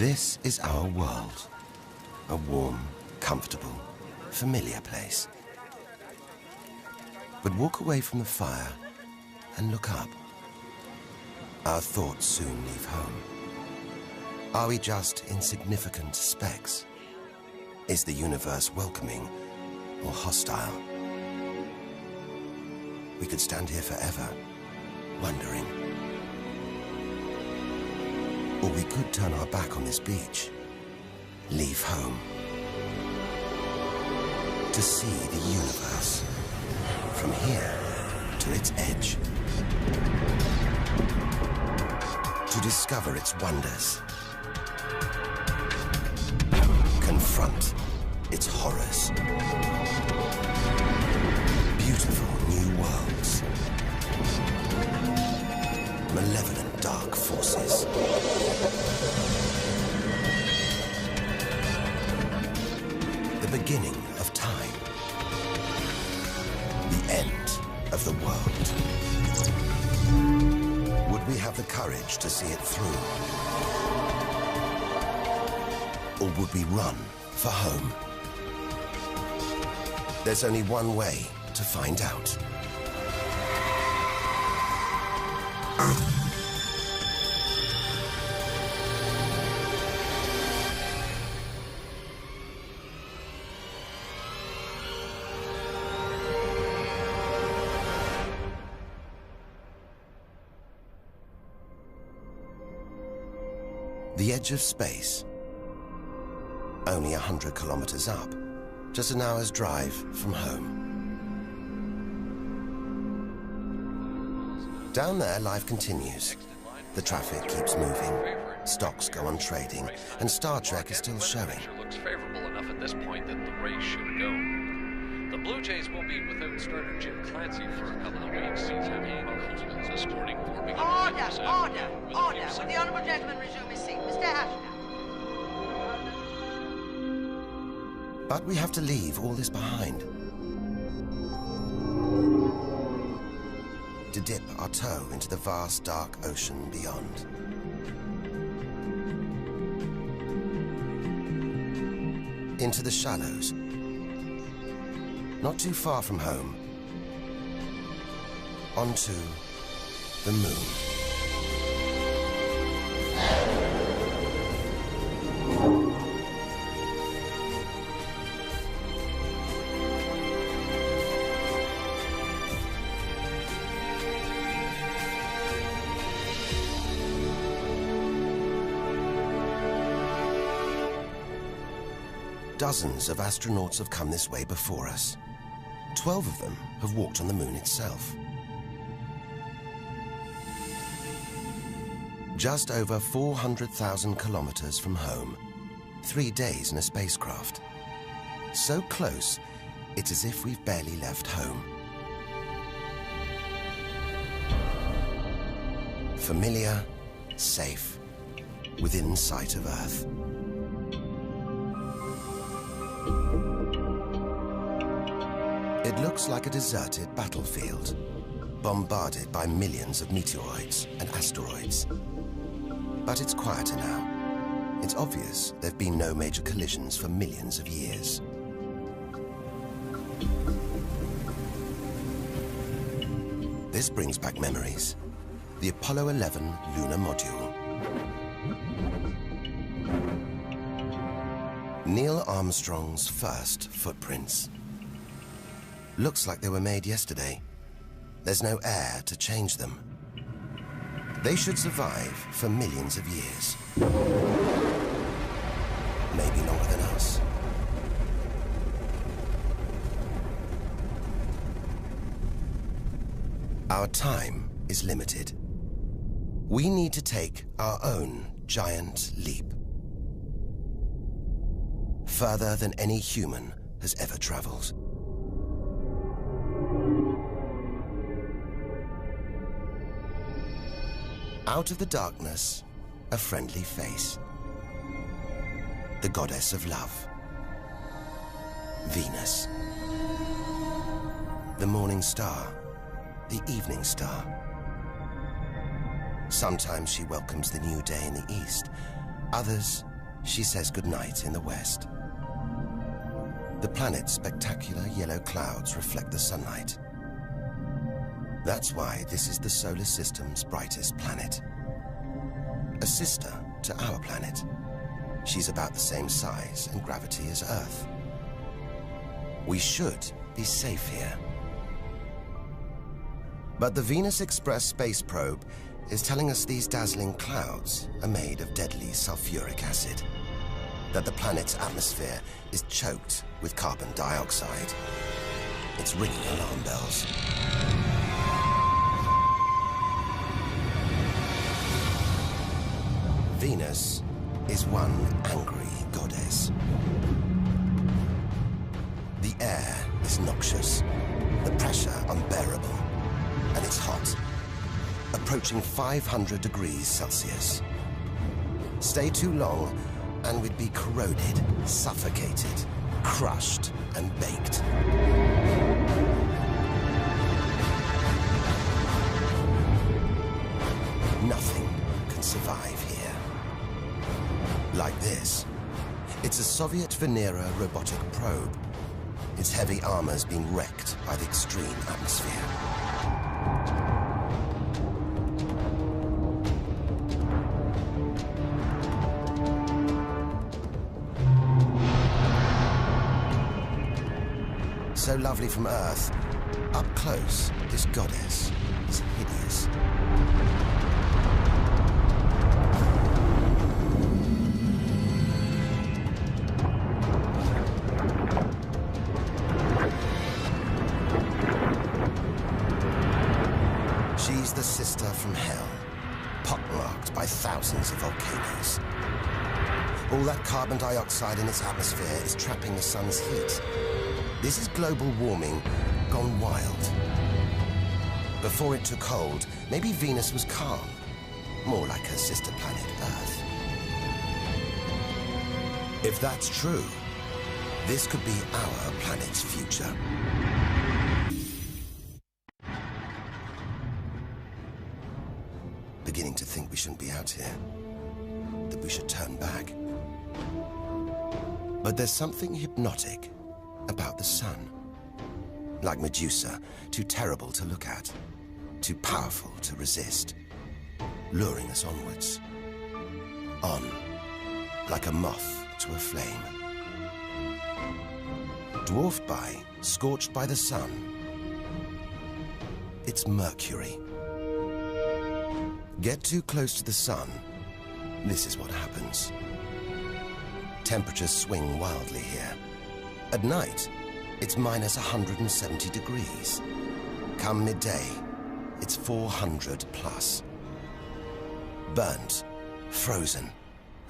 This is our world. A warm, comfortable, familiar place. But walk away from the fire and look up. Our thoughts soon leave home. Are we just insignificant specks? Is the universe welcoming or hostile? We could stand here forever, wondering. Or we could turn our back on this beach, leave home, to see the universe from here to its edge, to discover its wonders, confront its horrors. Beautiful new worlds, malevolent dark forces. The beginning of time. The end of the world. Would we have the courage to see it through? Or would we run for home? There's only one way to find out. The edge of space. Only 100 kilometers up, just an hour's drive from home. Down there, life continues. The traffic keeps moving, stocks go on trading, and Star Trek is still showing. Looks favorable enough at this point that the race should go. The Blue Jays will be without starter Jim Clancy for a couple of weeks. Escorting forming Order! Will the honourable gentleman resume his seat? Mr. Ashton. But we have to leave all this behind. To dip our toe into the vast, dark ocean beyond. Into the shallows. Not too far from home. Onto the moon. Dozens of astronauts have come this way before us. 12 of them have walked on the moon itself. Just over 400,000 kilometers from home, 3 days in a spacecraft. So close, it's as if we've barely left home. Familiar, safe, within sight of Earth. It looks like a deserted battlefield, bombarded by millions of meteoroids and asteroids. But it's quieter now. It's obvious there have been no major collisions for millions of years. This brings back memories. The Apollo 11 lunar module. Neil Armstrong's first footprints. Looks like they were made yesterday. There's no air to change them. They should survive for millions of years. Maybe longer than us. Our time is limited. We need to take our own giant leap. Further than any human has ever traveled. Out of the darkness, a friendly face. The goddess of love. Venus. The morning star. The evening star. Sometimes she welcomes the new day in the east. Others, she says goodnight in the west. The planet's spectacular yellow clouds reflect the sunlight. That's why this is the solar system's brightest planet. A sister to our planet. She's about the same size and gravity as Earth. We should be safe here. But the Venus Express space probe is telling us these dazzling clouds are made of deadly sulfuric acid, that the planet's atmosphere is choked with carbon dioxide. It's ringing alarm bells. Venus is one angry goddess. The air is noxious, the pressure unbearable, and it's hot, approaching 500 degrees Celsius. Stay too long, and we'd be corroded, suffocated, crushed, and baked. Nothing can survive here. Like this. It's a Soviet Venera robotic probe. Its heavy armor's being wrecked by the extreme atmosphere. So lovely from Earth, up close, this goddess is hideous. She's the sister from hell, pockmarked by thousands of volcanoes. All that carbon dioxide in its atmosphere is trapping the sun's heat. This is global warming gone wild. Before it took hold, maybe Venus was calm, more like her sister planet Earth. If that's true, this could be our planet's future. Beginning to think we shouldn't be out here, that we should turn back. But there's something hypnotic about the sun. Like Medusa, too terrible to look at, too powerful to resist, luring us onwards. On, like a moth to a flame. Dwarfed by, scorched by the sun, it's Mercury. Get too close to the sun, this is what happens. Temperatures swing wildly here. At night, it's minus 170 degrees. Come midday, it's 400 plus. Burnt, frozen,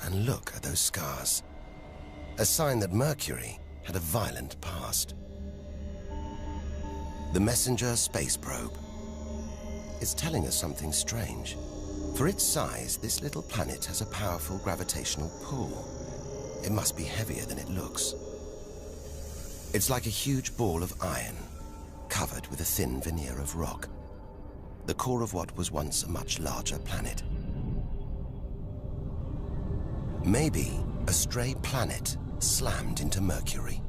and look at those scars. A sign that Mercury had a violent past. The Messenger space probe is telling us something strange. For its size, this little planet has a powerful gravitational pull. It must be heavier than it looks. It's like a huge ball of iron, covered with a thin veneer of rock, the core of what was once a much larger planet. Maybe a stray planet slammed into Mercury,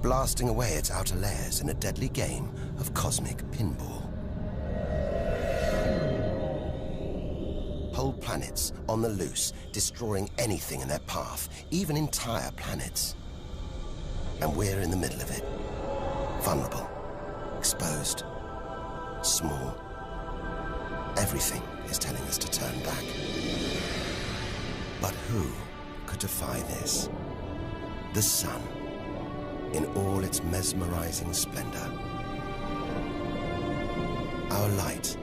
blasting away its outer layers in a deadly game of cosmic pinball. Whole planets on the loose, destroying anything in their path, even entire planets. And we're in the middle of it. Vulnerable, exposed, small. Everything is telling us to turn back. But who could defy this? The sun, in all its mesmerizing splendor. Our light,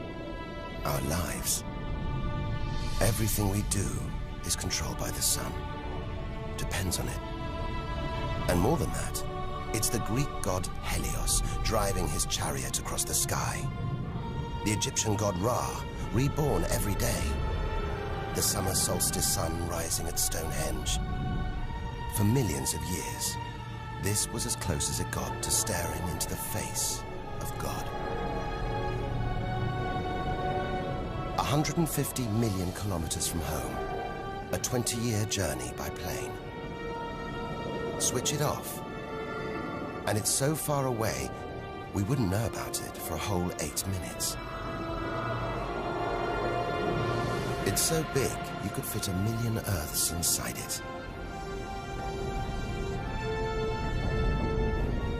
our lives. Everything we do is controlled by the sun. Depends on it. And more than that, it's the Greek god Helios driving his chariot across the sky. The Egyptian god Ra, reborn every day. The summer solstice sun rising at Stonehenge. For millions of years, this was as close as it got to staring into the face of God. 150 million kilometers from home, a 20-year journey by plane. Switch it off, and it's so far away, we wouldn't know about it for a whole 8 minutes. It's so big, you could fit 1 million Earths inside it.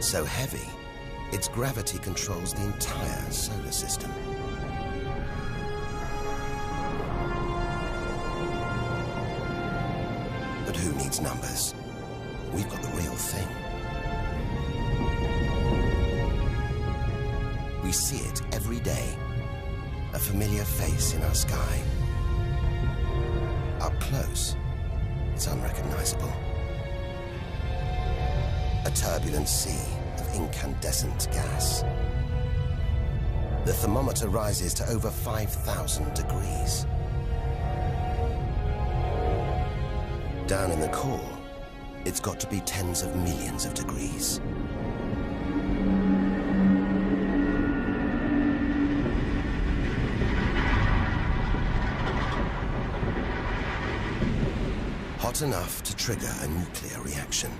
So heavy, its gravity controls the entire solar system. But who needs numbers? We've got the real thing. We see it every day, a familiar face in our sky. Up close, it's unrecognizable. A turbulent sea of incandescent gas. The thermometer rises to over 5,000 degrees. Down in the core, it's got to be tens of millions of degrees. Hot enough to trigger a nuclear reaction,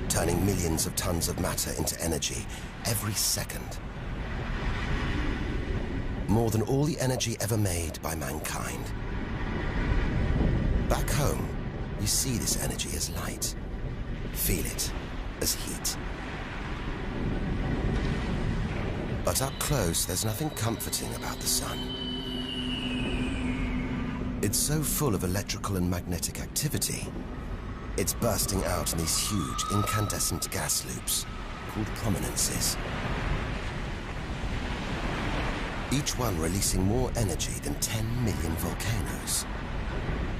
turning millions of tons of matter into energy every second. More than all the energy ever made by mankind. Back home, we see this energy as light, feel it as heat. But up close, there's nothing comforting about the sun. It's so full of electrical and magnetic activity, it's bursting out in these huge incandescent gas loops called prominences. Each one releasing more energy than 10 million volcanoes.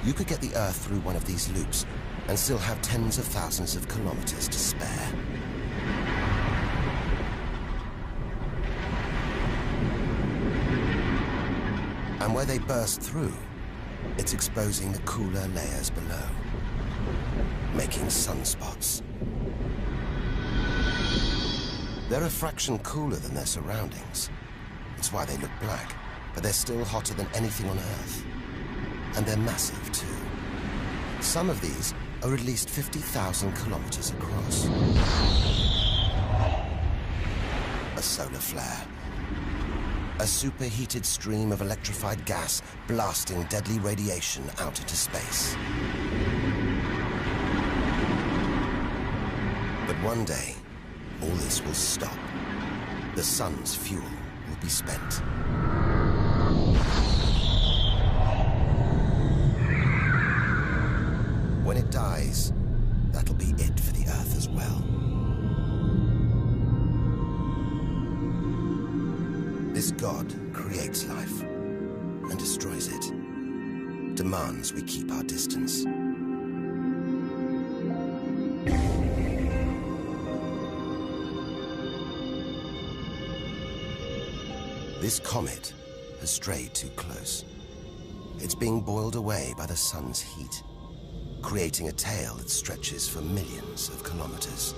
You could get the Earth through one of these loops and still have tens of thousands of kilometers to spare. And where they burst through, it's exposing the cooler layers below, making sunspots. They're a fraction cooler than their surroundings. It's why they look black, but they're still hotter than anything on Earth. And they're massive, too. Some of these are at least 50,000 kilometers across. A solar flare. A superheated stream of electrified gas blasting deadly radiation out into space. But one day, all this will stop. The sun's fuel will be spent. When it dies, that'll be it for the Earth as well. This God creates life and destroys it, demands we keep our distance. This comet has strayed too close. It's being boiled away by the sun's heat, creating a tail that stretches for millions of kilometers.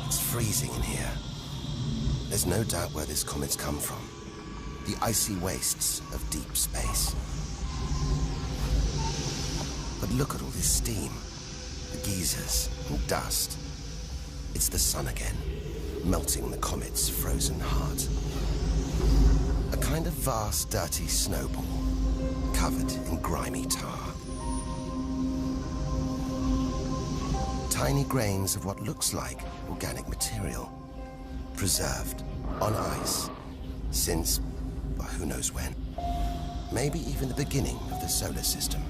It's freezing in here. There's no doubt where this comet's come from. The icy wastes of deep space. But look at all this steam, the geysers and dust. It's the sun again, melting the comet's frozen heart. A kind of vast, dirty snowball, covered in grimy tar. Tiny grains of what looks like organic material, preserved on ice since, well, who knows when. Maybe even the beginning of the solar system.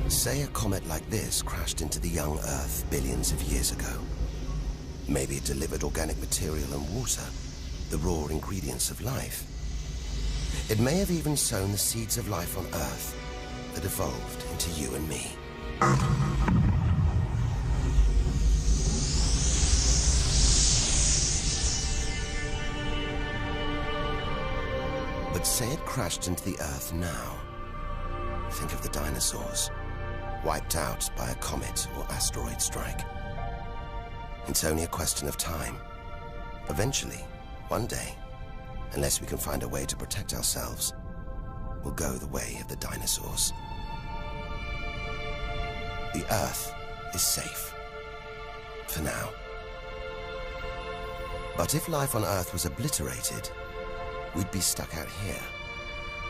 Say a comet like this crashed into the young Earth billions of years ago. Maybe it delivered organic material and water, the raw ingredients of life. It may have even sown the seeds of life on Earth that evolved into you and me. But say it crashed into the Earth now. Think of the dinosaurs, wiped out by a comet or asteroid strike. It's only a question of time. Eventually, one day, unless we can find a way to protect ourselves, we'll go the way of the dinosaurs. The Earth is safe. For now. But if life on Earth was obliterated, we'd be stuck out here,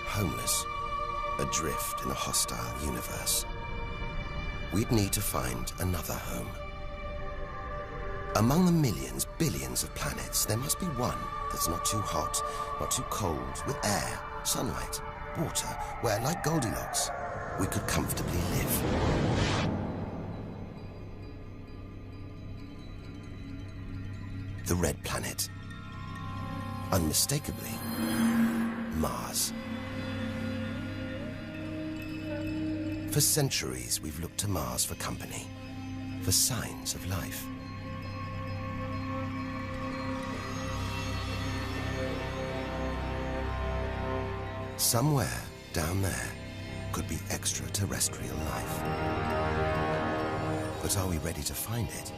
homeless, adrift in a hostile universe. We'd need to find another home. Among the millions, billions of planets, there must be one that's not too hot, not too cold, with air, sunlight, water, where, like Goldilocks, we could comfortably live. The Red Planet. Unmistakably, Mars. For centuries, we've looked to Mars for company, for signs of life. Somewhere down there could be extraterrestrial life. But are we ready to find it?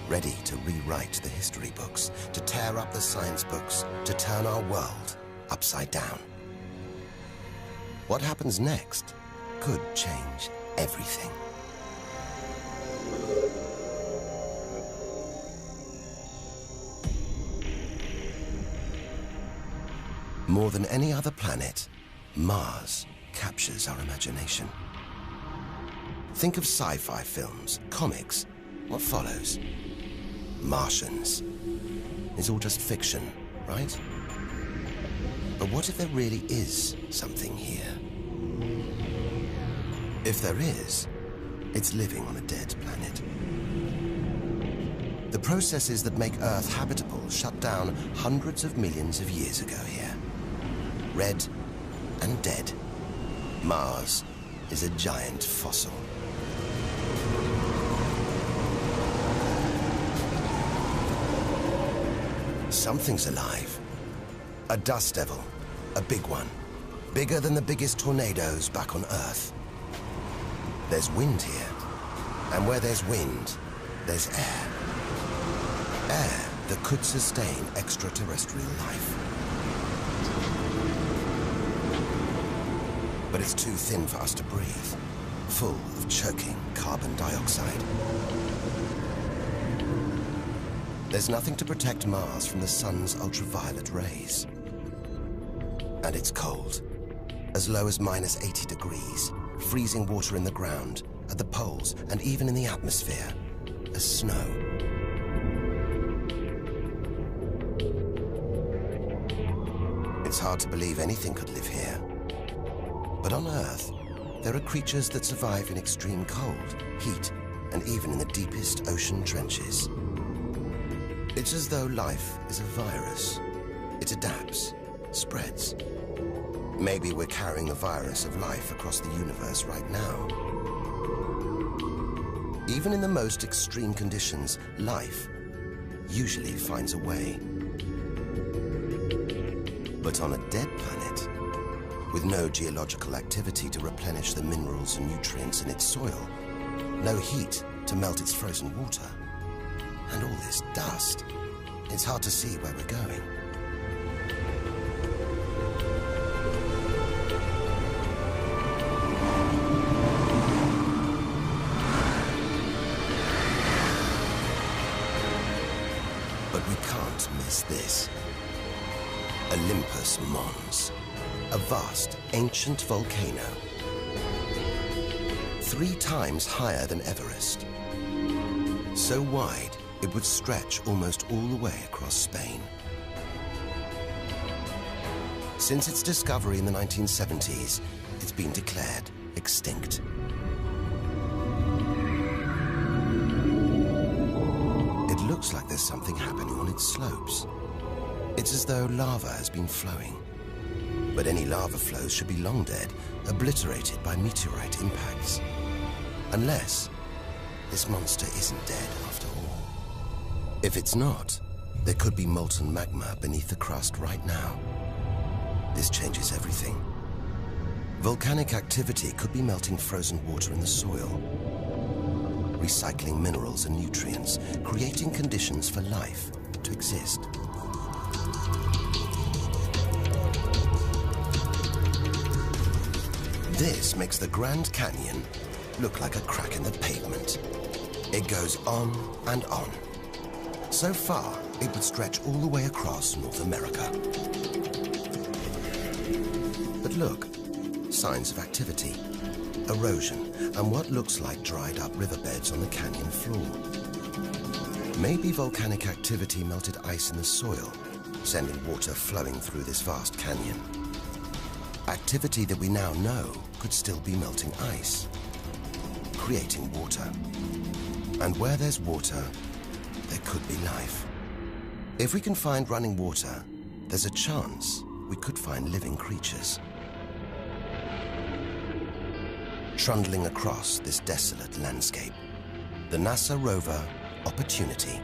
Ready to rewrite the history books, to tear up the science books, to turn our world upside down? What happens next could change everything. More than any other planet, Mars captures our imagination. Think of sci-fi films, comics. What follows? Martians. It's all just fiction, right? But what if there really is something here? If there is, it's living on a dead planet. The processes that make Earth habitable shut down hundreds of millions of years ago here. Red and dead, Mars is a giant fossil. Something's alive. A dust devil, a big one. Bigger than the biggest tornadoes back on Earth. There's wind here, and where there's wind, there's air. Air that could sustain extraterrestrial life. But it's too thin for us to breathe, full of choking carbon dioxide. There's nothing to protect Mars from the sun's ultraviolet rays. And it's cold, as low as -80 degrees, freezing water in the ground, at the poles, and even in the atmosphere, as snow. It's hard to believe anything could live here. But on Earth, there are creatures that survive in extreme cold, heat, and even in the deepest ocean trenches. It's as though life is a virus. It adapts, spreads. Maybe we're carrying the virus of life across the universe right now. Even in the most extreme conditions, life usually finds a way. But on a dead planet, with no geological activity to replenish the minerals and nutrients in its soil, no heat to melt its frozen water, and all this dust, it's hard to see where we're going. But we can't miss this. Olympus Mons, a vast, ancient volcano, 3 times higher than Everest. So wide, it would stretch almost all the way across Spain. Since its discovery in the 1970s, it's been declared extinct. It looks like there's something happening on its slopes. It's as though lava has been flowing. But any lava flows should be long dead, obliterated by meteorite impacts. Unless this monster isn't dead after all. If it's not, there could be molten magma beneath the crust right now. This changes everything. Volcanic activity could be melting frozen water in the soil. recycling minerals and nutrients, creating conditions for life to exist. This makes the Grand Canyon look like a crack in the pavement. It goes on and on. So far, it would stretch all the way across North America. But look, signs of activity, erosion, and what looks like dried up riverbeds on the canyon floor. Maybe volcanic activity melted ice in the soil, sending water flowing through this vast canyon. Activity that we now know could still be melting ice, creating water. And where there's water, there could be life. If we can find running water, there's a chance we could find living creatures. Trundling across this desolate landscape, the NASA rover Opportunity.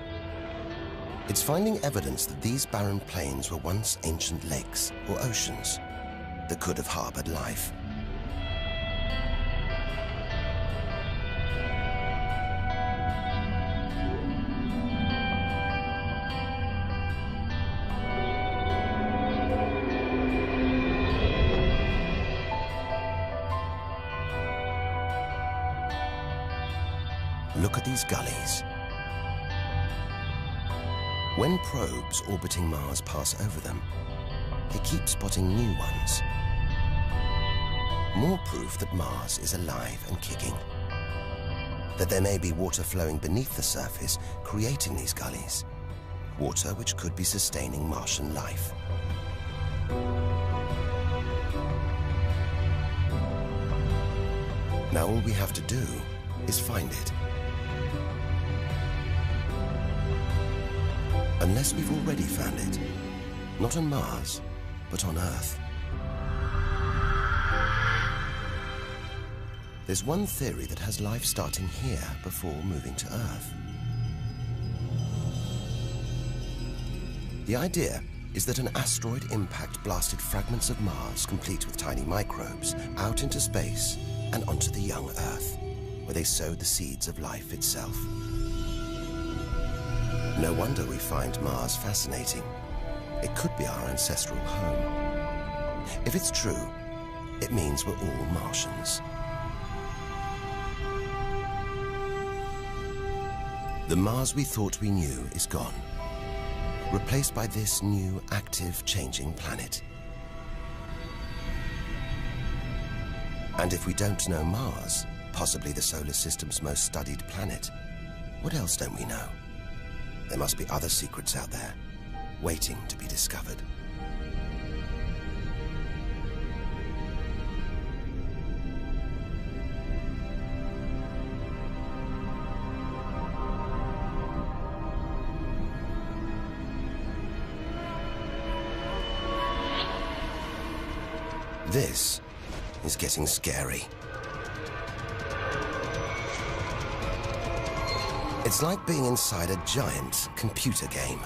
It's finding evidence that these barren plains were once ancient lakes or oceans that could have harbored life. Look at these gullies. When probes orbiting Mars pass over them, they keep spotting new ones. More proof that Mars is alive and kicking. That there may be water flowing beneath the surface, creating these gullies. Water which could be sustaining Martian life. Now all we have to do is find it. Unless we've already found it. Not on Mars, but on Earth. There's one theory that has life starting here before moving to Earth. The idea is that an asteroid impact blasted fragments of Mars, complete with tiny microbes, out into space and onto the young Earth, where they sowed the seeds of life itself. No wonder we find Mars fascinating. It could be our ancestral home. If it's true, it means we're all Martians. The Mars we thought we knew is gone, replaced by this new, active, changing planet. And if we don't know Mars, possibly the solar system's most studied planet, what else don't we know? There must be other secrets out there, waiting to be discovered. This is getting scary. It's like being inside a giant computer game.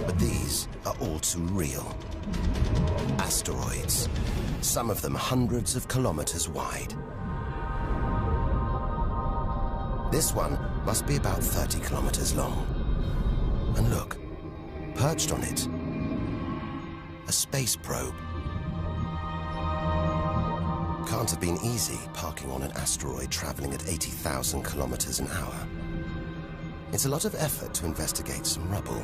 But these are all too real. Asteroids, some of them hundreds of kilometers wide. This one must be about 30 kilometers long. And look, perched on it, a space probe. Can't have been easy parking on an asteroid traveling at 80,000 kilometers an hour. It's a lot of effort to investigate some rubble.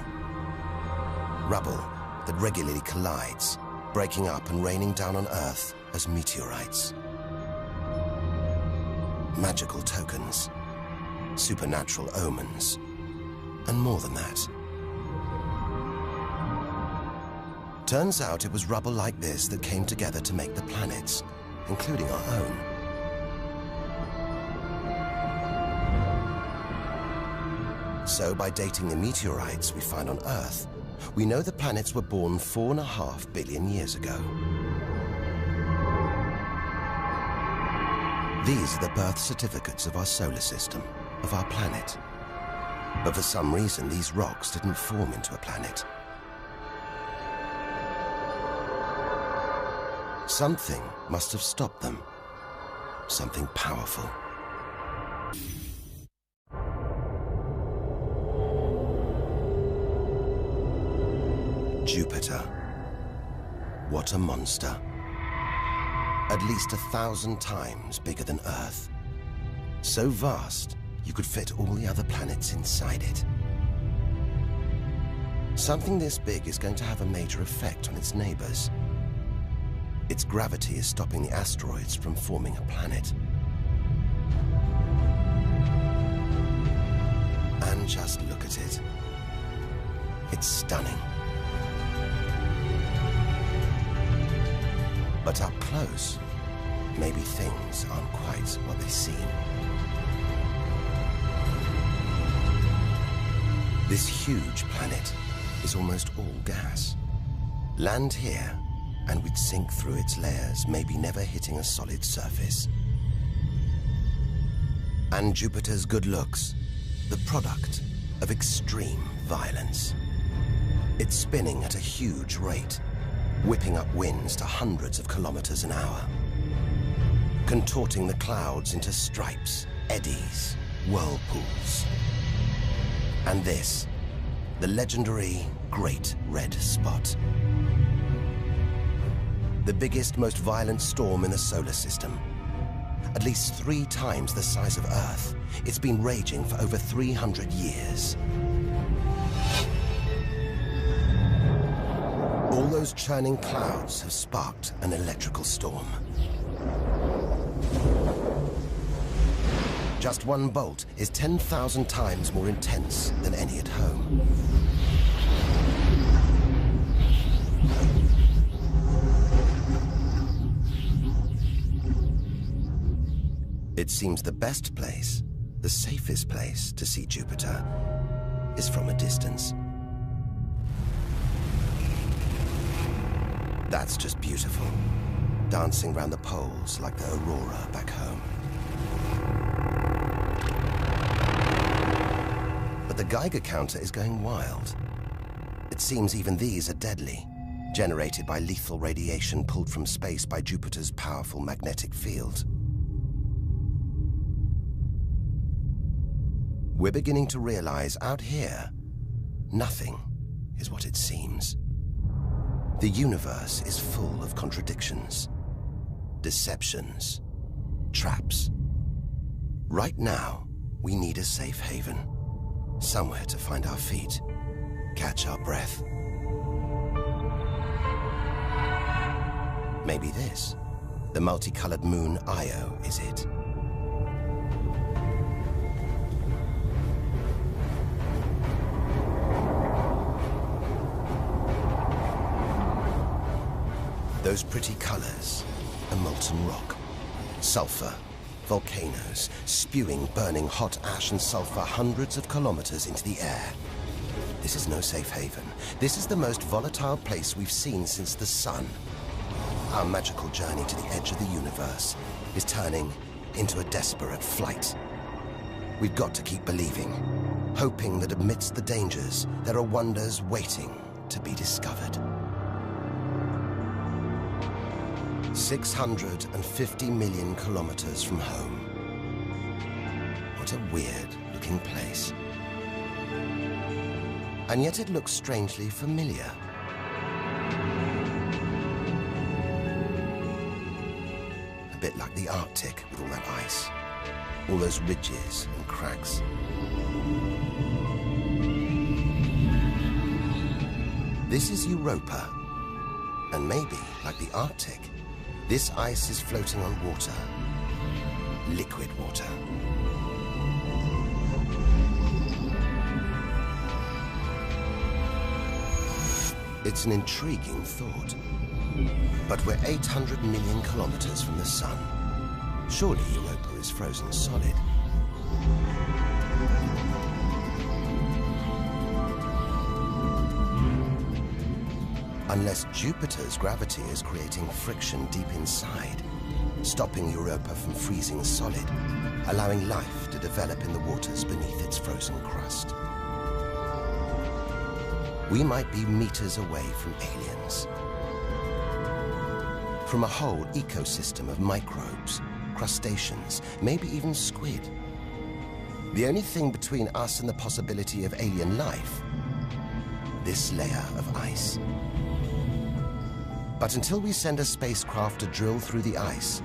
Rubble that regularly collides, breaking up and raining down on Earth as meteorites. Magical tokens, supernatural omens, and more than that. Turns out it was rubble like this that came together to make the planets, including our own. So by dating the meteorites we find on Earth, we know the planets were born 4.5 billion years ago. These are the birth certificates of our solar system, of our planet. But for some reason, these rocks didn't form into a planet. Something must have stopped them. Something powerful. Jupiter. What a monster. At least 1,000 times bigger than Earth. So vast, you could fit all the other planets inside it. Something this big is going to have a major effect on its neighbors. Its gravity is stopping the asteroids from forming a planet. And just look at it. It's stunning. But up close, maybe things aren't quite what they seem. This huge planet is almost all gas. Land here, and we'd sink through its layers, maybe never hitting a solid surface. And Jupiter's good looks, the product of extreme violence. It's spinning at a huge rate, whipping up winds to hundreds of kilometers an hour, contorting the clouds into stripes, eddies, whirlpools. And this, the legendary Great Red Spot. The biggest, most violent storm in the solar system. At least 3 times the size of Earth. It's been raging for over 300 years. All those churning clouds have sparked an electrical storm. Just one bolt is 10,000 times more intense than any at home. It seems the best place, the safest place to see Jupiter is from a distance. That's just beautiful, dancing round the poles like the aurora back home. But the Geiger counter is going wild. It seems even these are deadly, generated by lethal radiation pulled from space by Jupiter's powerful magnetic field. We're beginning to realize out here, nothing is what it seems. The universe is full of contradictions, deceptions, traps. Right now, we need a safe haven, somewhere to find our feet, catch our breath. Maybe this, the multicolored moon Io, is it? Those pretty colors, a molten rock, sulfur, volcanoes, spewing burning hot ash and sulfur hundreds of kilometers into the air. This is no safe haven. This is the most volatile place we've seen since the sun. Our magical journey to the edge of the universe is turning into a desperate flight. We've got to keep believing, hoping that amidst the dangers, there are wonders waiting to be discovered. 650 million kilometers from home. What a weird-looking place. And yet it looks strangely familiar. A bit like the Arctic with all that ice. All those ridges and cracks. This is Europa. And maybe, like the Arctic, this ice is floating on water. Liquid water. It's an intriguing thought. But we're 800 million kilometers from the sun. Surely Europa is frozen solid. Unless Jupiter's gravity is creating friction deep inside, stopping Europa from freezing solid, allowing life to develop in the waters beneath its frozen crust. We might be meters away from aliens. from a whole ecosystem of microbes, crustaceans, maybe even squid. The only thing between us and the possibility of alien life, this layer of ice. But until we send a spacecraft to drill through the ice,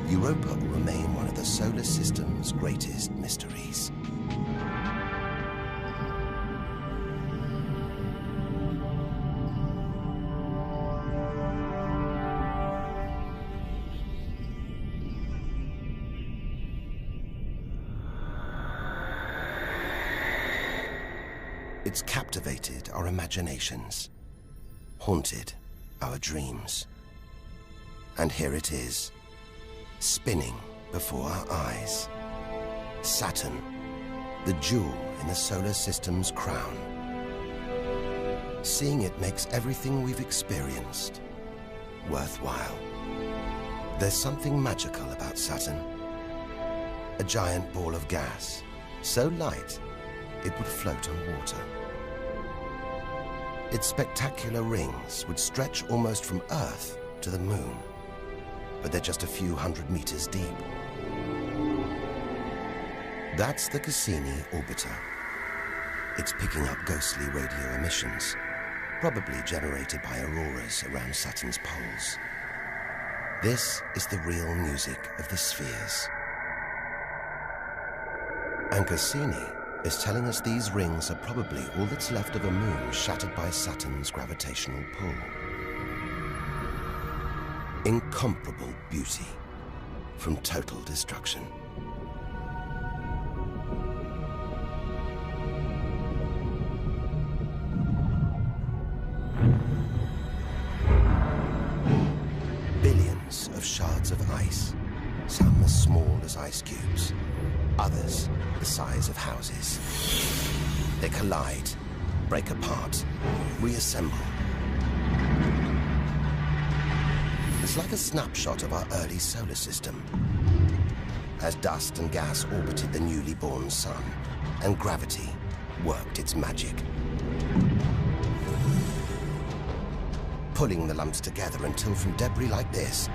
Europa will remain one of the solar system's greatest mysteries. It's captivated our imaginations, haunted our dreams. And here it is, spinning before our eyes. Saturn, the jewel in the solar system's crown. Seeing it makes everything we've experienced worthwhile. There's something magical about Saturn. A giant ball of gas, so light it would float on water. Its spectacular rings would stretch almost from Earth to the Moon, but they're just a few hundred meters deep. That's the Cassini orbiter. It's picking up ghostly radio emissions, probably generated by auroras around Saturn's poles. This is the real music of the spheres. And Cassini is telling us these rings are probably all that's left of a moon shattered by Saturn's gravitational pull. Incomparable beauty from total destruction. Billions of shards of ice, some as small as ice cubes, others the size of houses. They collide, break apart, reassemble. It's like a snapshot of our early solar system, as dust and gas orbited the newly born sun, and gravity worked its magic, pulling the lumps together until from debris like this,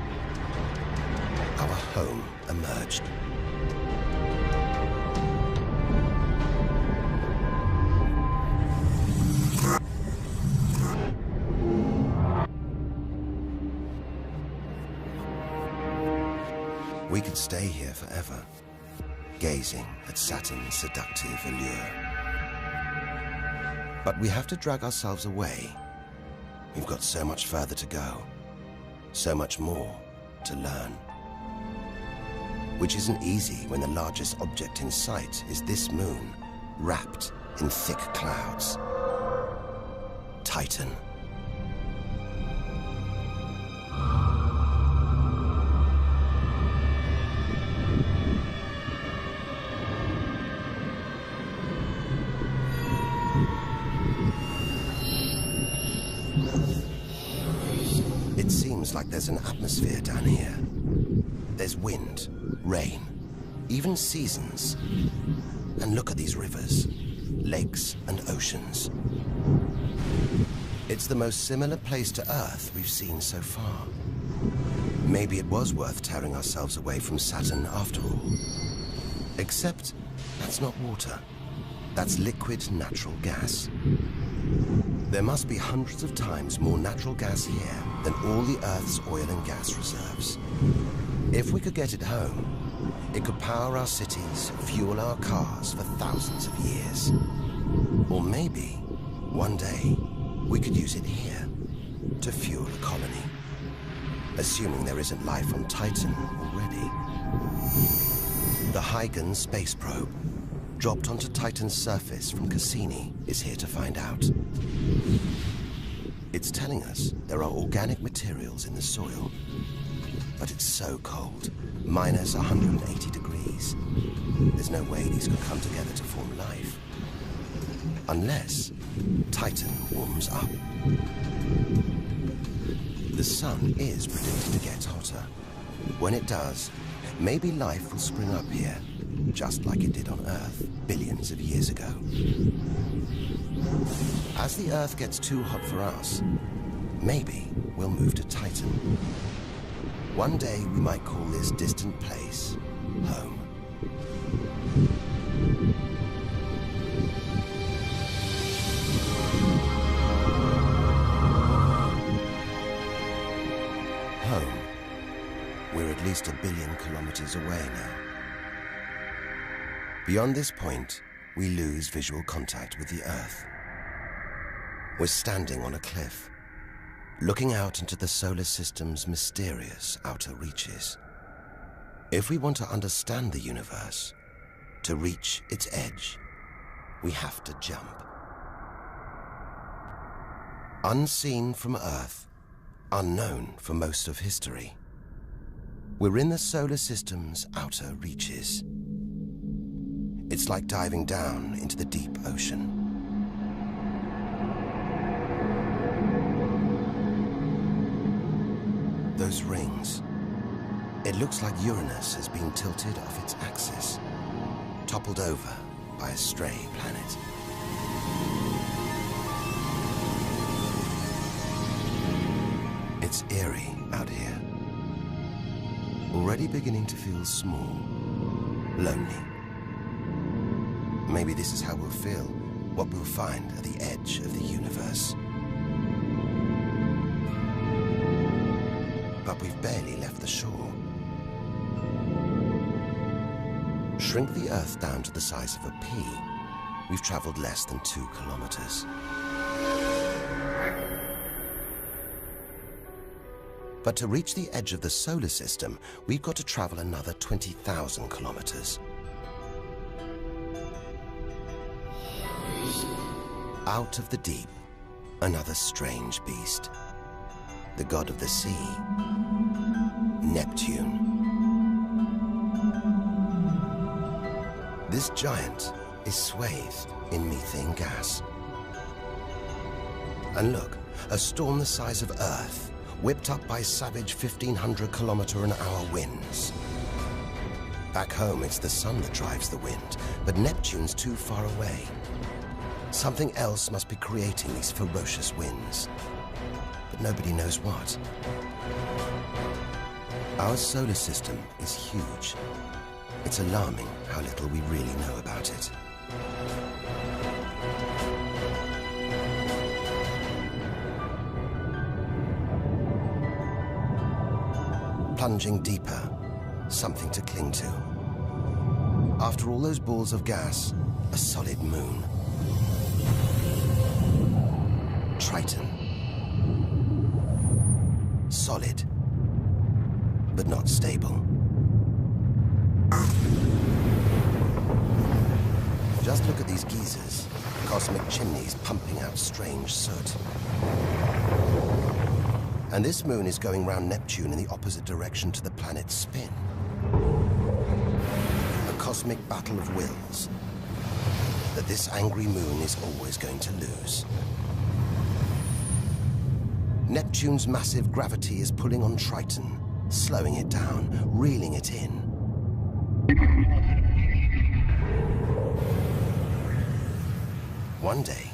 our home emerged. We could stay here forever, gazing at Saturn's seductive allure. But we have to drag ourselves away. We've got so much further to go, so much more to learn. Which isn't easy when the largest object in sight is this moon, wrapped in thick clouds. Titan. It seems like there's an atmosphere down here. There's wind, rain, even seasons. And look at these rivers, lakes and oceans. It's the most similar place to Earth we've seen so far. Maybe it was worth tearing ourselves away from Saturn after all. Except that's not water. That's liquid natural gas. There must be hundreds of times more natural gas here than all the Earth's oil and gas reserves. If we could get it home, it could power our cities, fuel our cars for thousands of years. Or maybe, one day, we could use it here to fuel a colony. Assuming there isn't life on Titan already. The Huygens space probe, dropped onto Titan's surface from Cassini, is here to find out. It's telling us there are organic materials in the soil, but it's so cold, minus 180 degrees. There's no way these could come together to form life. Unless Titan warms up. The sun is predicted to get hotter. When it does, maybe life will spring up here, just like it did on Earth billions of years ago. As the Earth gets too hot for us, maybe we'll move to Titan. One day we might call this distant place home. Home. We're at least 1 billion kilometers away now. Beyond this point, we lose visual contact with the Earth. We're standing on a cliff, looking out into the solar system's mysterious outer reaches. If we want to understand the universe, to reach its edge, we have to jump. Unseen from Earth, unknown for most of history, we're in the solar system's outer reaches. It's like diving down into the deep ocean. Those rings. It looks like Uranus has been tilted off its axis, toppled over by a stray planet. It's eerie out here. Already beginning to feel small, lonely. Maybe this is how we'll feel, what we'll find at the edge of the universe. But we've barely left the shore. Shrink the Earth down to the size of a pea. We've traveled less than 2 kilometers. But to reach the edge of the solar system, we've got to travel another 20,000 kilometers. Out of the deep, another strange beast. The god of the sea, Neptune. This giant is swathed in methane gas. And look, a storm the size of Earth, whipped up by savage 1,500-kilometer-an-hour winds. Back home, it's the sun that drives the wind, but Neptune's too far away. Something else must be creating these ferocious winds, but nobody knows what. Our solar system is huge. It's alarming how little we really know about it. Plunging deeper, something to cling to. After all those balls of gas, a solid moon. Triton. Solid, but not stable. Just look at these geysers, cosmic chimneys pumping out strange soot. And this moon is going round Neptune in the opposite direction to the planet's spin. A cosmic battle of wills that this angry moon is always going to lose. Neptune's massive gravity is pulling on Triton, slowing it down, reeling it in. One day,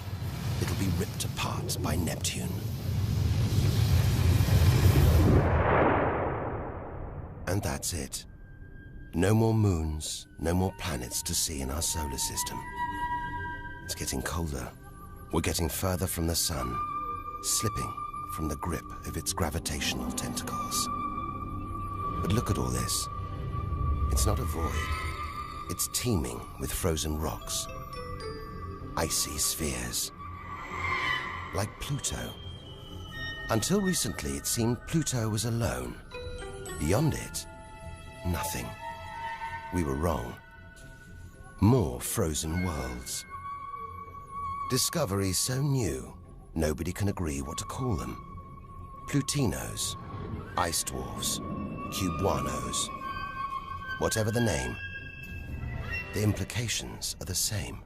it'll be ripped apart by Neptune. And that's it. No more moons, no more planets to see in our solar system. It's getting colder. We're getting further from the sun, slipping from the grip of its gravitational tentacles. But look at all this. It's not a void. It's teeming with frozen rocks, icy spheres, like Pluto. Until recently, it seemed Pluto was alone. Beyond it, nothing. We were wrong. More frozen worlds. Discoveries so new, nobody can agree what to call them. Plutinos, ice dwarfs, cubanos. Whatever the name, the implications are the same.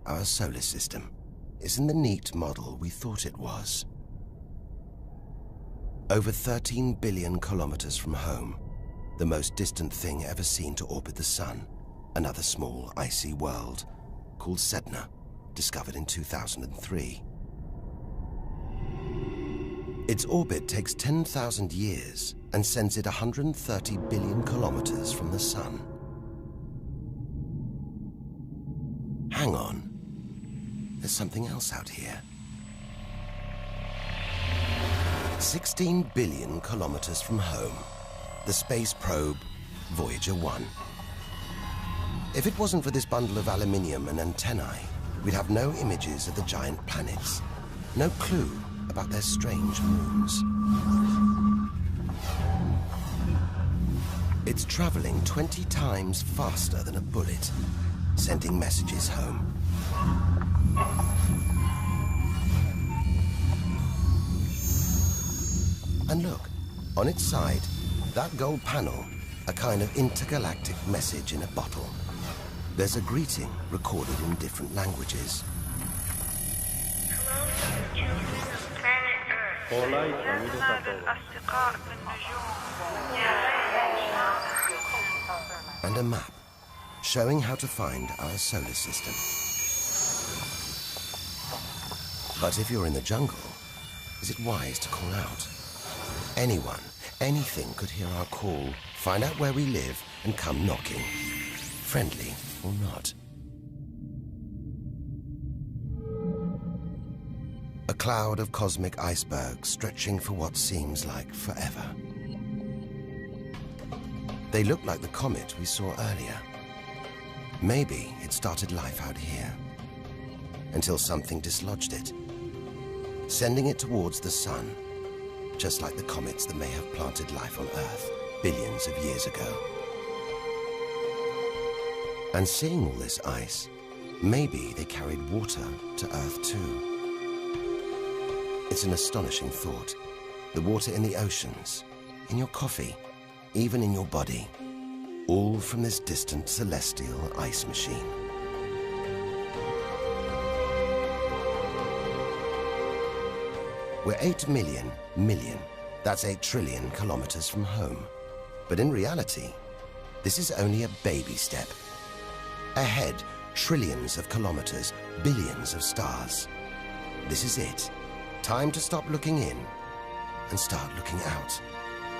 Our solar system isn't the neat model we thought it was. Over 13 billion kilometers from home, the most distant thing ever seen to orbit the sun, another small icy world called Sedna, discovered in 2003. Its orbit takes 10,000 years and sends it 130 billion kilometers from the Sun. Hang on. There's something else out here. 16 billion kilometers from home, the space probe Voyager 1. If it wasn't for this bundle of aluminium and antennae, we'd have no images of the giant planets, no clue about their strange moons. It's traveling 20 times faster than a bullet, sending messages home. And look, on its side, that gold panel, a kind of intergalactic message in a bottle. There's a greeting recorded in different languages. And a map showing how to find our solar system. But if you're in the jungle, is it wise to call out? Anyone, anything could hear our call, find out where we live, and come knocking. Friendly or not. A cloud of cosmic icebergs stretching for what seems like forever. They look like the comet we saw earlier. Maybe it started life out here, until something dislodged it, sending it towards the Sun, just like the comets that may have planted life on Earth billions of years ago. And seeing all this ice, maybe they carried water to Earth too. It's an astonishing thought. The water in the oceans, in your coffee, even in your body, all from this distant celestial ice machine. We're 8 million, that's 8 trillion kilometers from home. But in reality, this is only a baby step. Ahead, trillions of kilometers, billions of stars. This is it. Time to stop looking in and start looking out.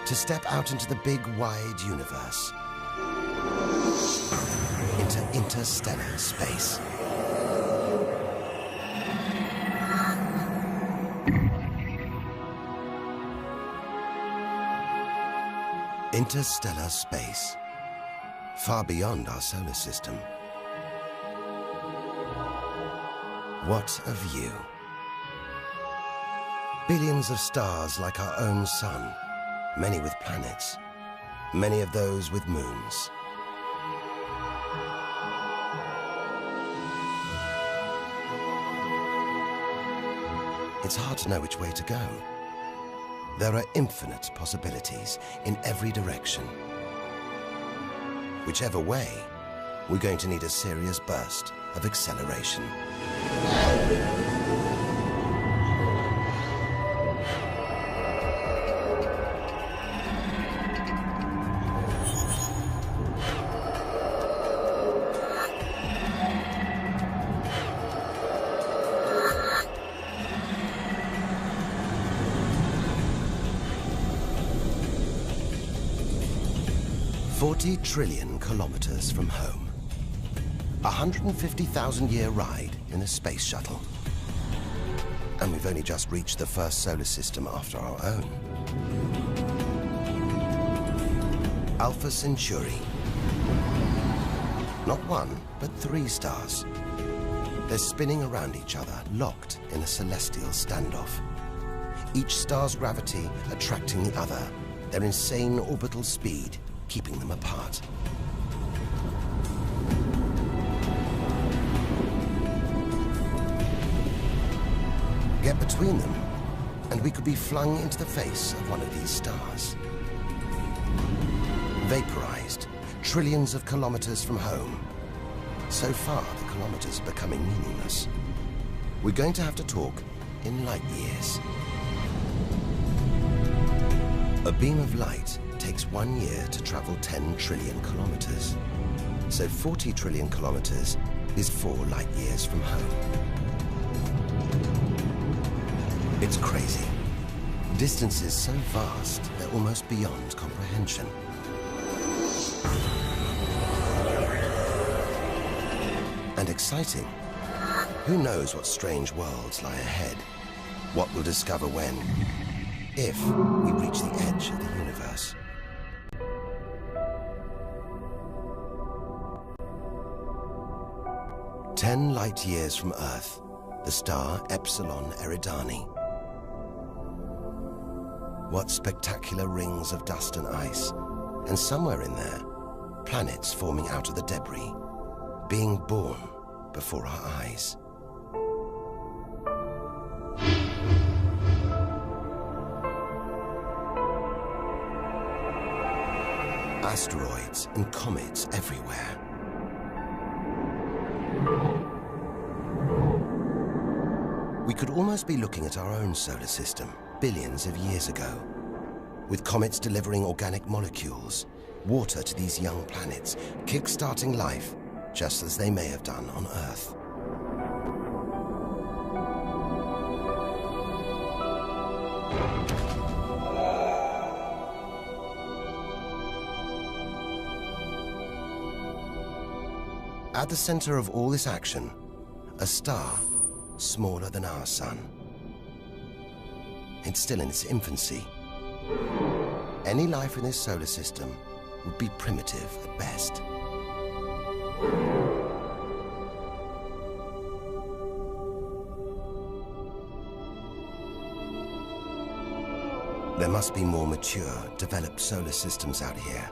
To step out into the big, wide universe. Into interstellar space. Interstellar space. Far beyond our solar system. What a view. Billions of stars like our own sun, many with planets, many of those with moons. It's hard to know which way to go. There are infinite possibilities in every direction. Whichever way, we're going to need a serious burst of acceleration. $40 trillion kilometers from home. 150,000-year ride in a space shuttle. And we've only just reached the first solar system after our own. Alpha Centauri. Not one, but 3 stars. They're spinning around each other, locked in a celestial standoff. Each star's gravity attracting the other, their insane orbital speed keeping them apart. Get between them, and we could be flung into the face of one of these stars. Vaporized, trillions of kilometers from home. So far, the kilometers are becoming meaningless. We're going to have to talk in light years. A beam of light takes 1 year to travel 10 trillion kilometers. So 40 trillion kilometers is 4 light years from home. It's crazy. Distances so vast, they're almost beyond comprehension. And exciting. Who knows what strange worlds lie ahead? What we'll discover when, if we reach the edge of the universe. "10 light years from Earth, the star Epsilon Eridani. What spectacular rings of dust and ice, and somewhere in there, planets forming out of the debris, being born before our eyes. Asteroids and comets everywhere. We could almost be looking at our own solar system, billions of years ago, with comets delivering organic molecules, water to these young planets, kick-starting life, just as they may have done on Earth. At the center of all this action, a star smaller than our sun. It's still in its infancy. Any life in this solar system would be primitive at best. There must be more mature, developed solar systems out here.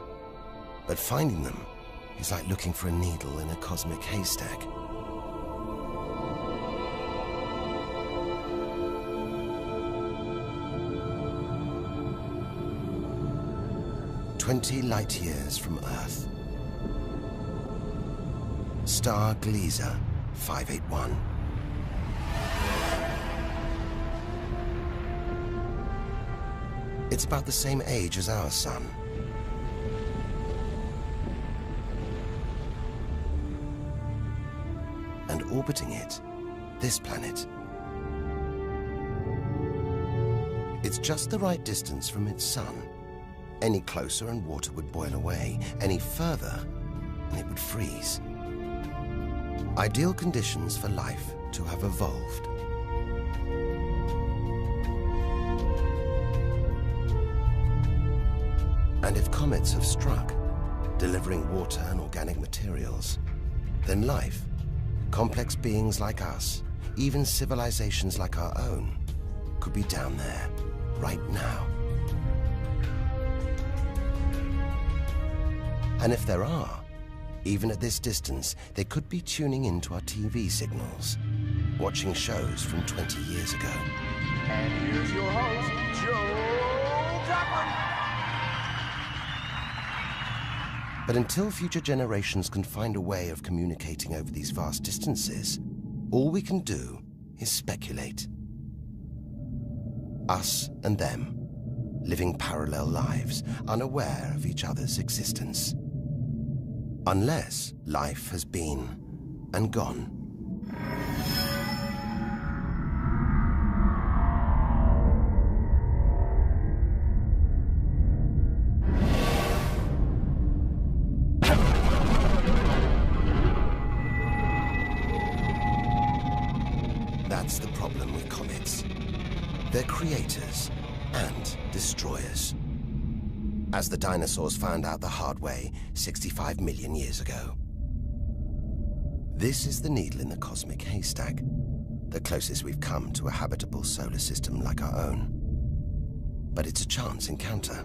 But finding them is like looking for a needle in a cosmic haystack. "20 light years from Earth. Star Gliese 581. It's about the same age as our sun. And orbiting it, this planet. It's just the right distance from its sun. Any closer and water would boil away. Any further, and it would freeze. Ideal conditions for life to have evolved. And if comets have struck, delivering water and organic materials, then life, complex beings like us, even civilizations like our own, could be down there, right now. And if there are, even at this distance, they could be tuning into our TV signals, watching shows from 20 years ago. And here's your host, Joe Jackman. But until future generations can find a way of communicating over these vast distances, all we can do is speculate. Us and them, living parallel lives, unaware of each other's existence. Unless life has been and gone. That's the problem with comets. They're creators and destroyers. As the dinosaurs found out the hard way 65 million years ago. This is the needle in the cosmic haystack, the closest we've come to a habitable solar system like our own. But it's a chance encounter.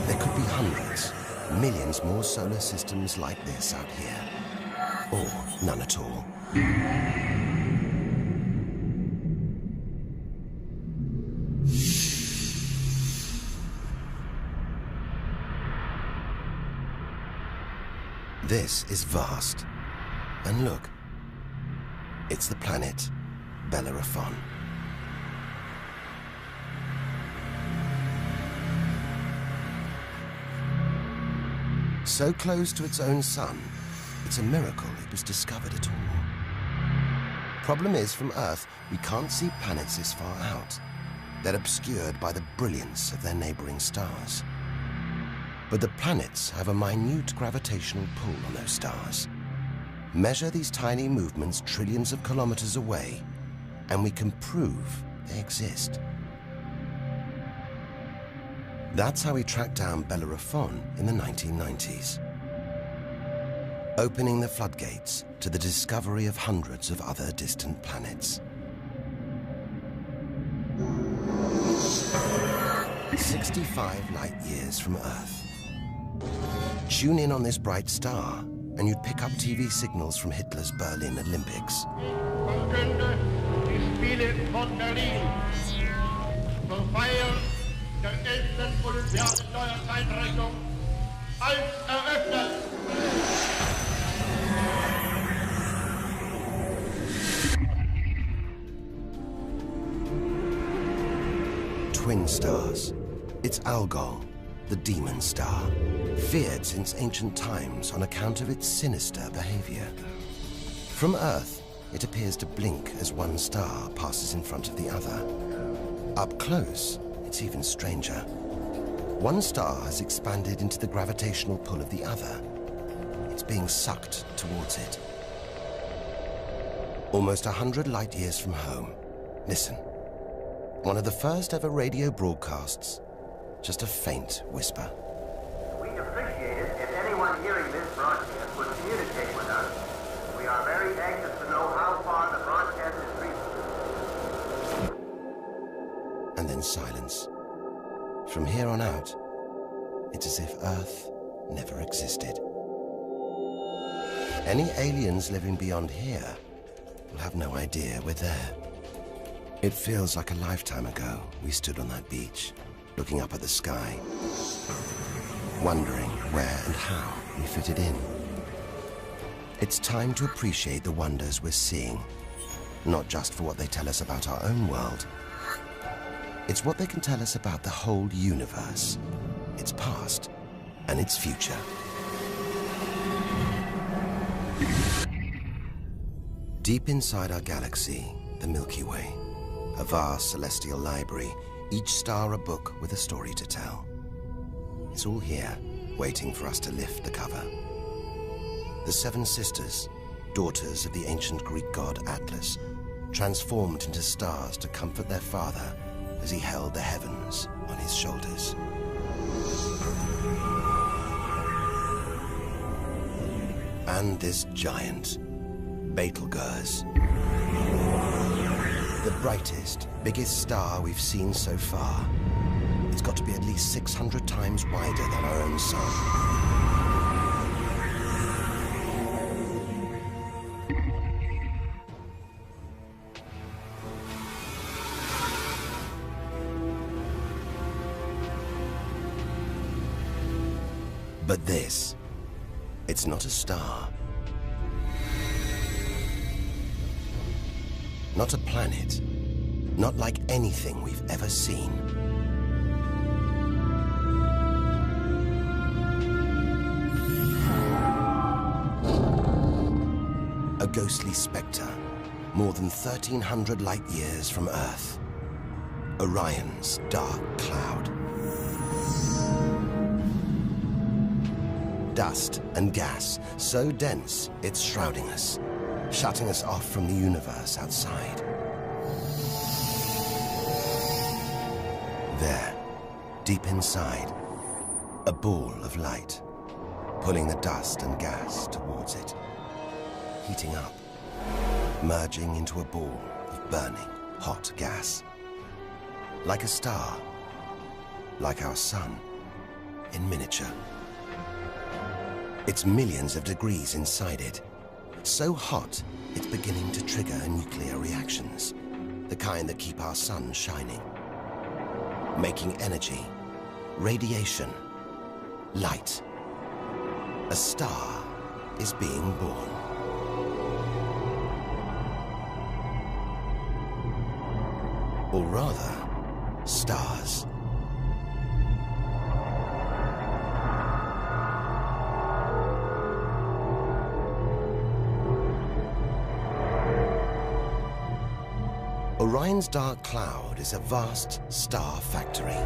There could be hundreds, millions more solar systems like this out here. Or none at all. This is vast. And look, it's the planet Bellerophon. So close to its own sun, it's a miracle it was discovered at all. Problem is, from Earth, we can't see planets this far out. They're obscured by the brilliance of their neighboring stars. But the planets have a minute gravitational pull on those stars. Measure these tiny movements trillions of kilometers away, and we can prove they exist. That's how we tracked down Bellerophon in the 1990s, opening the floodgates to the discovery of hundreds of other distant planets. 65 light years from Earth. Tune in on this bright star, and you'd pick up TV signals from Hitler's Berlin Olympics. Verkünde die Spiele von Berlin zur Feier der 11. Olympiade neuer Zeitrechnung als eröffnet. Twin stars. It's Algol, the demon star, feared since ancient times on account of its sinister behavior. From Earth, it appears to blink as one star passes in front of the other. Up close, it's even stranger. One star has expanded into the gravitational pull of the other. It's being sucked towards it. Almost 100 light years from home. Listen. One of the first ever radio broadcasts. Just a faint whisper. We'd appreciate it if anyone hearing this broadcast would communicate with us. We are very anxious to know how far the broadcast is reaching. And then silence. From here on out, it's as if Earth never existed. Any aliens living beyond here will have no idea we're there. It feels like a lifetime ago we stood on that beach, looking up at the sky, wondering where and how we fitted in. It's time to appreciate the wonders we're seeing, not just for what they tell us about our own world. It's what they can tell us about the whole universe, its past and its future. Deep inside our galaxy, the Milky Way, a vast celestial library, each star a book with a story to tell. It's all here, waiting for us to lift the cover. The Seven Sisters, daughters of the ancient Greek god Atlas, transformed into stars to comfort their father as he held the heavens on his shoulders. And this giant, Betelgeuse. The brightest, biggest star we've seen so far. It's got to be at least 600 times wider than our own sun. But this, it's not a star. Not a planet. Not like anything we've ever seen. A ghostly spectre, more than 1,300 light years from Earth. Orion's dark cloud. Dust and gas, so dense it's shrouding us, shutting us off from the universe outside. There, deep inside, a ball of light, pulling the dust and gas towards it, heating up, merging into a ball of burning, hot gas. Like a star, like our sun, in miniature. It's millions of degrees inside it. So hot, it's beginning to trigger nuclear reactions, the kind that keep our sun shining. Making energy, radiation, light. A star is being born. Or rather, stars. Orion's dark cloud is a vast star factory.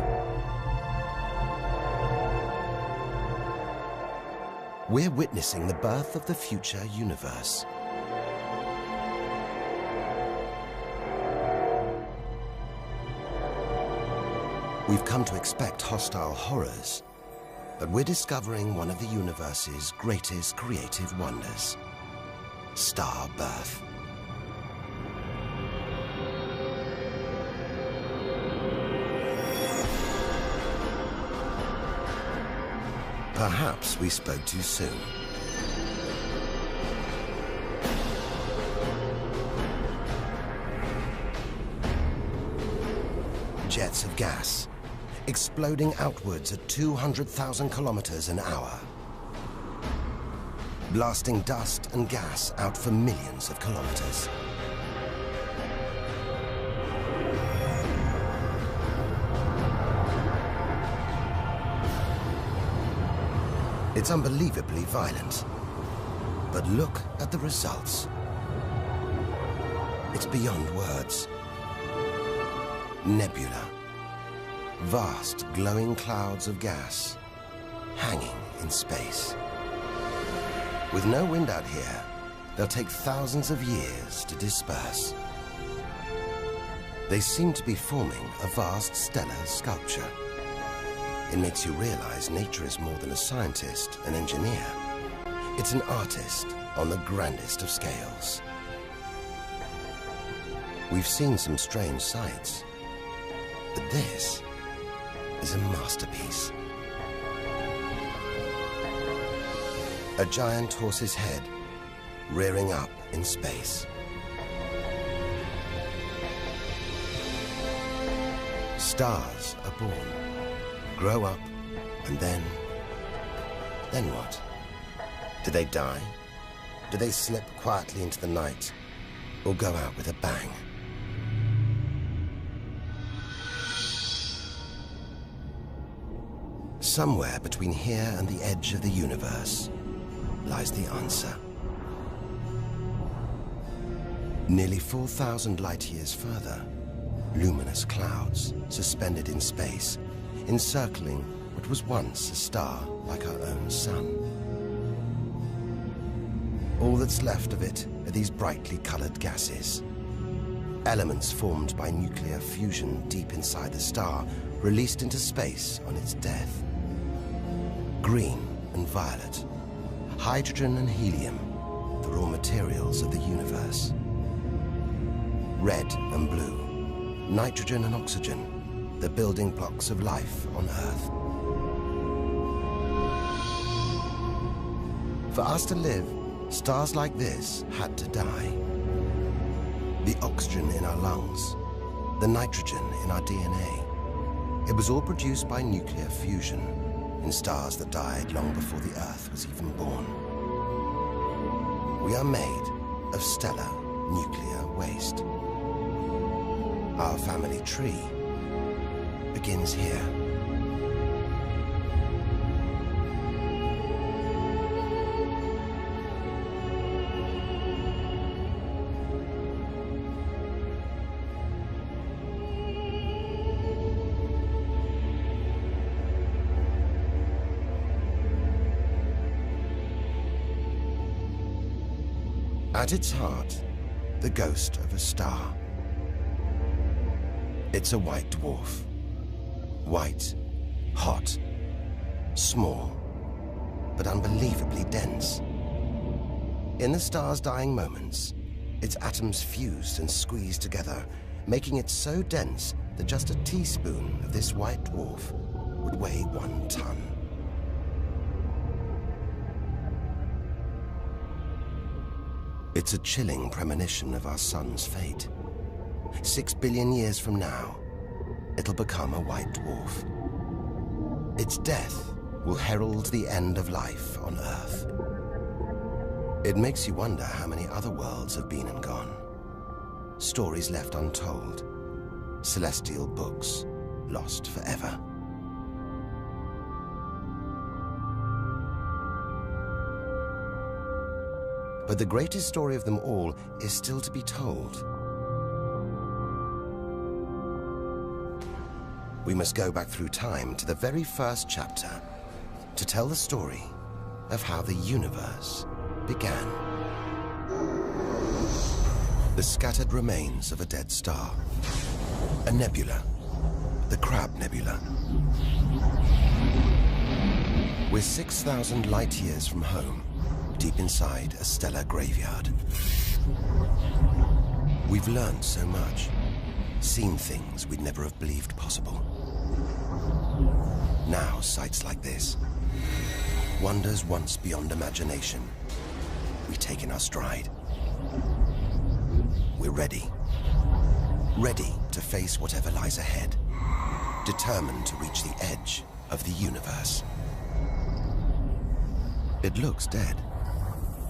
We're witnessing the birth of the future universe. We've come to expect hostile horrors, but we're discovering one of the universe's greatest creative wonders: star birth. Perhaps we spoke too soon. Jets of gas, exploding outwards at 200,000 kilometers an hour, blasting dust and gas out for millions of kilometers. It's unbelievably violent, but look at the results. It's beyond words. Nebula. Vast, glowing clouds of gas, hanging in space. With no wind out here, they'll take thousands of years to disperse. They seem to be forming a vast stellar sculpture. It makes you realize nature is more than a scientist, an engineer. It's an artist on the grandest of scales. We've seen some strange sights, but this is a masterpiece. A giant horse's head rearing up in space. Stars are born, grow up, and then what? Do they die? Do they slip quietly into the night, or go out with a bang? Somewhere between here and the edge of the universe lies the answer. Nearly 4,000 light-years further, luminous clouds suspended in space, encircling what was once a star like our own sun. All that's left of it are these brightly colored gases. Elements formed by nuclear fusion deep inside the star, released into space on its death. Green and violet, hydrogen and helium, the raw materials of the universe. Red and blue, nitrogen and oxygen, the building blocks of life on Earth. For us to live, stars like this had to die. The oxygen in our lungs, the nitrogen in our DNA, it was all produced by nuclear fusion in stars that died long before the Earth was even born. We are made of stellar nuclear waste. Our family tree begins here. At its heart, the ghost of a star. It's a white dwarf. White, hot, small, but unbelievably dense. In the star's dying moments, its atoms fused and squeezed together, making it so dense that just a teaspoon of this white dwarf would weigh 1 ton. It's a chilling premonition of our sun's fate. 6 billion years from now, it'll become a white dwarf. Its death will herald the end of life on Earth. It makes you wonder how many other worlds have been and gone. Stories left untold. Celestial books lost forever. But the greatest story of them all is still to be told. we must go back through time to the very first chapter to tell the story of how the universe began. The scattered remains of a dead star. A nebula, the Crab Nebula. We're 6,000 light years from home, deep inside a stellar graveyard. We've learned so much, seen things we'd never have believed possible. Now, sights like this, wonders once beyond imagination, we take in our stride. We're ready. Ready to face whatever lies ahead. Determined to reach the edge of the universe. It looks dead,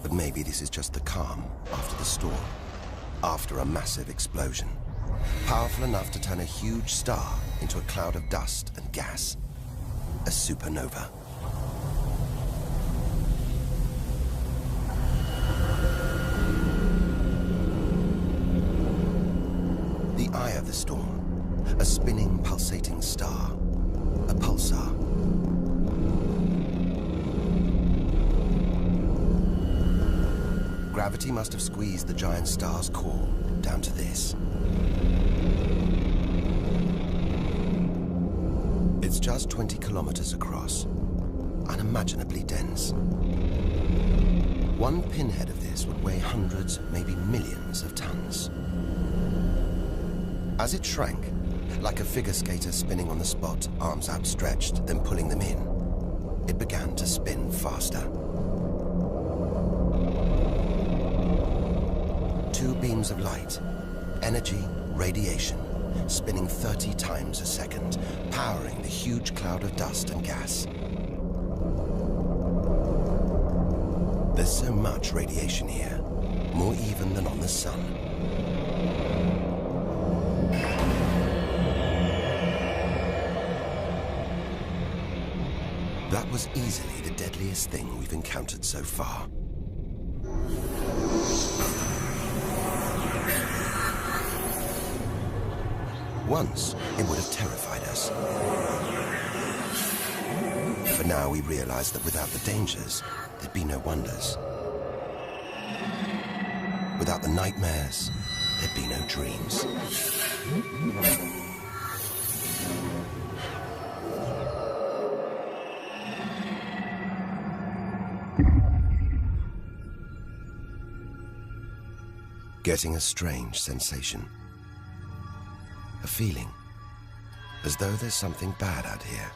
but maybe this is just the calm after the storm. After a massive explosion. Powerful enough to turn a huge star into a cloud of dust and gas. A supernova. The eye of the storm. A spinning, pulsating star. A pulsar. Gravity must have squeezed the giant star's core down to this. It's just 20 kilometers across, unimaginably dense. One pinhead of this would weigh hundreds, maybe millions of tons. As it shrank, like a figure skater spinning on the spot, arms outstretched, then pulling them in, it began to spin faster. Two beams of light, energy, radiation, spinning 30 times a second, powering the huge cloud of dust and gas. There's so much radiation here, more even than on the sun. That was easily the deadliest thing we've encountered so far. Once, it would have terrified us. But now we realize that without the dangers, there'd be no wonders. Without the nightmares, there'd be no dreams. Getting a strange sensation. A feeling, as though there's something bad out here.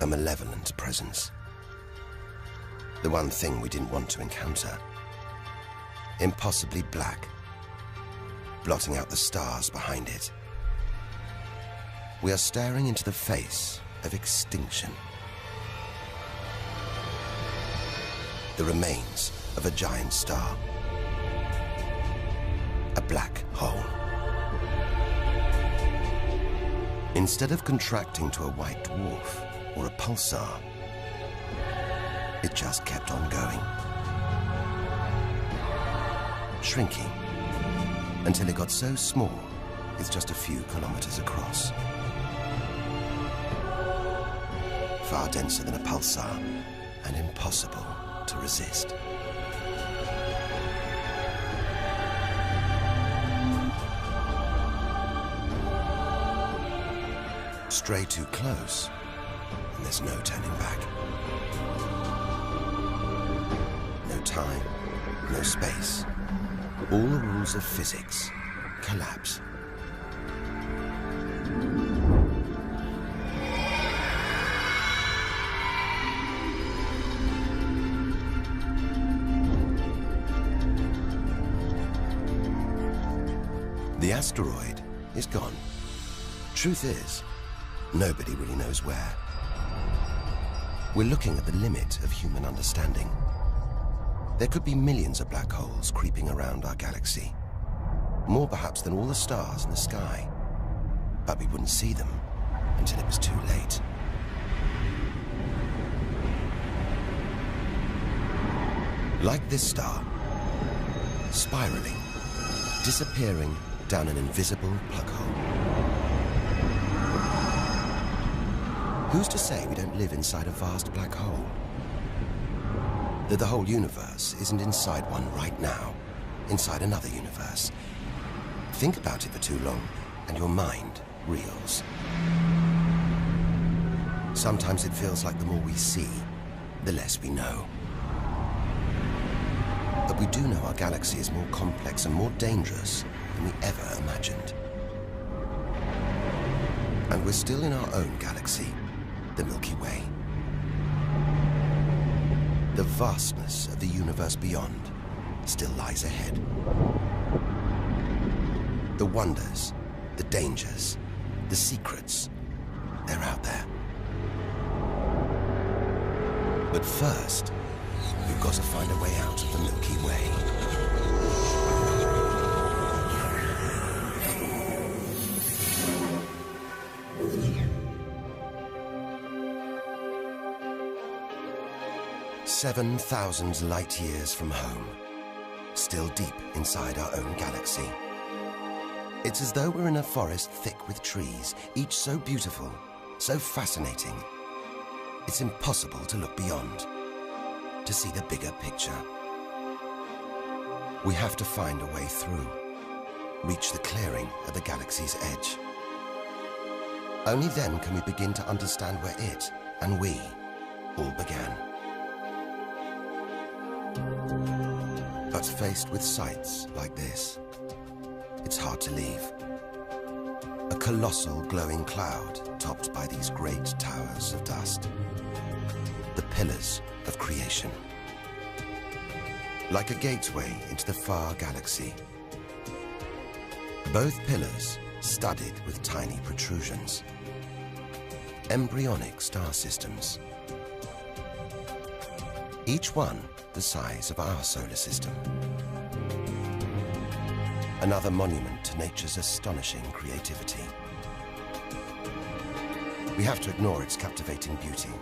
A malevolent presence. The one thing we didn't want to encounter. Impossibly black, blotting out the stars behind it. We are staring into the face of extinction. The remains of a giant star. A black hole. Instead of contracting to a white dwarf or a pulsar, it just kept on going. Shrinking until it got so small, it's just a few kilometers across. Far denser than a pulsar and impossible to resist. Stray too close, and there's no turning back. No time, no space. All the rules of physics collapse. The asteroid is gone. Truth is, nobody really knows where. We're looking at the limit of human understanding. There could be millions of black holes creeping around our galaxy. More perhaps than all the stars in the sky. But we wouldn't see them until it was too late. Like this star, spiraling, disappearing down an invisible plug hole. Who's to say we don't live inside a vast black hole? That the whole universe isn't inside one right now, inside another universe. Think about it for too long, and your mind reels. Sometimes it feels like the more we see, the less we know. But we do know our galaxy is more complex and more dangerous than we ever imagined. And we're still in our own galaxy, the Milky Way. The vastness of the universe beyond still lies ahead. The wonders, the dangers, the secrets, they're out there. But first, we've got to find a way out of the Milky Way. "7,000 light years from home, still deep inside our own galaxy. It's as though we're in a forest thick with trees, each so beautiful, so fascinating. It's impossible to look beyond, to see the bigger picture. We have to find a way through, reach the clearing at the galaxy's edge. Only then can we begin to understand where it and we all began. But faced with sights like this, it's hard to leave. A colossal glowing cloud topped by these great towers of dust. The pillars of creation. Like a gateway into the far galaxy. Both pillars studded with tiny protrusions. Embryonic star systems. Each one the size of our solar system. Another monument to nature's astonishing creativity. We have to ignore its captivating beauty,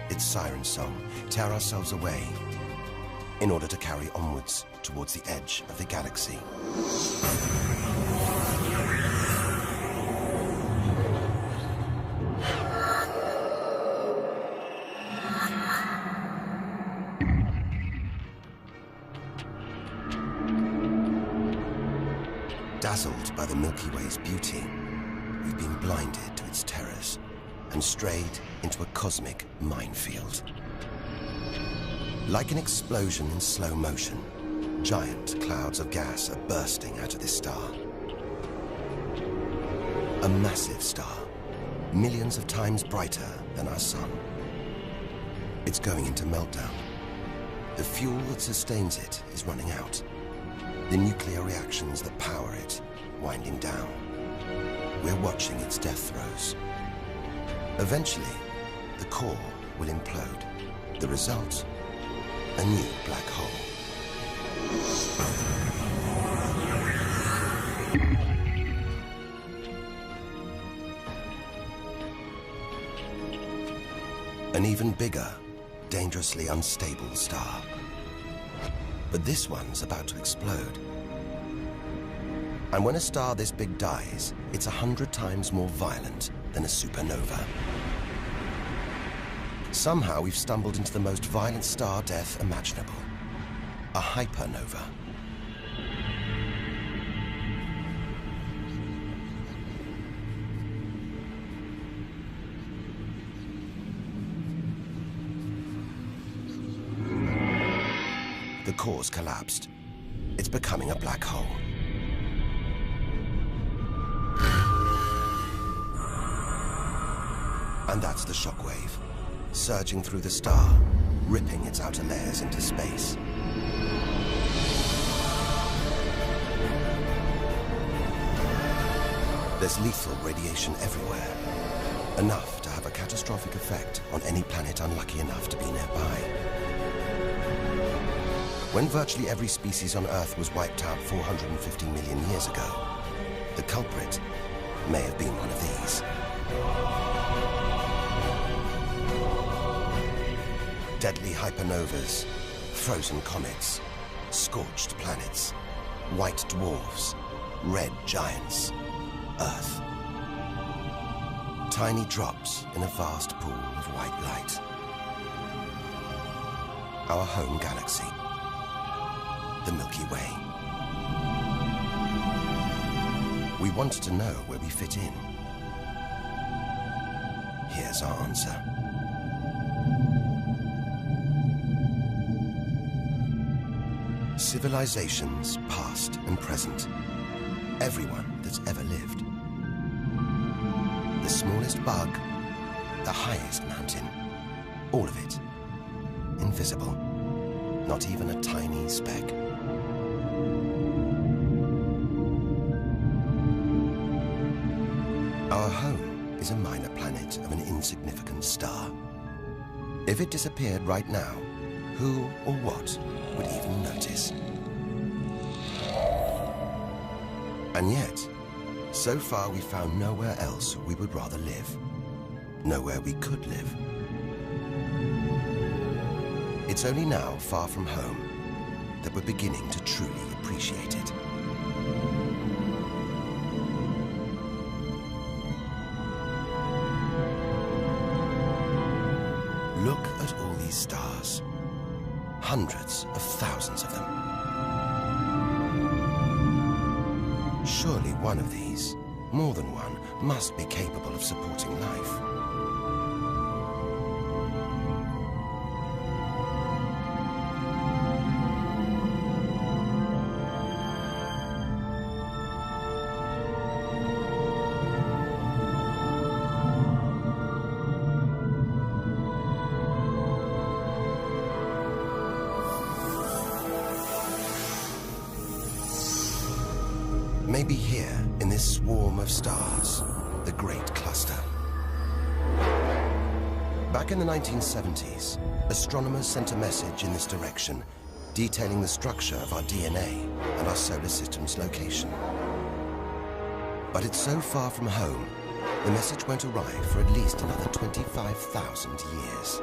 its siren song, tear ourselves away, in order to carry onwards towards the edge of the galaxy. Dazzled by the Milky Way's beauty, we've been blinded to its terrors and strayed into a cosmic minefield. Like an explosion in slow motion, giant clouds of gas are bursting out of this star. A massive star, millions of times brighter than our sun. It's going into meltdown. The fuel that sustains it is running out. The nuclear reactions that power it winding down. We're watching its death throes. Eventually, the core will implode. The result, a new black hole. An even bigger, dangerously unstable star. But this one's about to explode. And when a star this big dies, it's 100 times more violent than a supernova. Somehow we've stumbled into the most violent star death imaginable. A hypernova. The core's collapsed. It's becoming a black hole. And that's the shockwave, surging through the star, ripping its outer layers into space. There's lethal radiation everywhere, enough to have a catastrophic effect on any planet unlucky enough to be nearby. When virtually every species on Earth was wiped out 450 million years ago, the culprit may have been one of these. Deadly hypernovas, frozen comets, scorched planets, white dwarfs, red giants, Earth. tiny drops in a vast pool of white light. Our home galaxy, the Milky Way. We wanted to know where we fit in. Here's our answer. Civilizations, past and present. Everyone that's ever lived. The smallest bug, the highest mountain. All of it. Invisible. Not even a tiny speck. Our home is a minor planet of an insignificant star. If it disappeared right now, who or what would even notice? And yet, so far we found nowhere else we would rather live. Nowhere we could live. It's only now, far from home, that we're beginning to truly appreciate it. Look at all these stars. Hundreds of thousands of them. Surely one of these, more than one, must be capable of supporting life. Maybe here, in this swarm of stars, the Great Cluster. Back in the 1970s, astronomers sent a message in this direction, detailing the structure of our DNA and our solar system's location. But it's so far from home, the message won't arrive for at least another 25,000 years.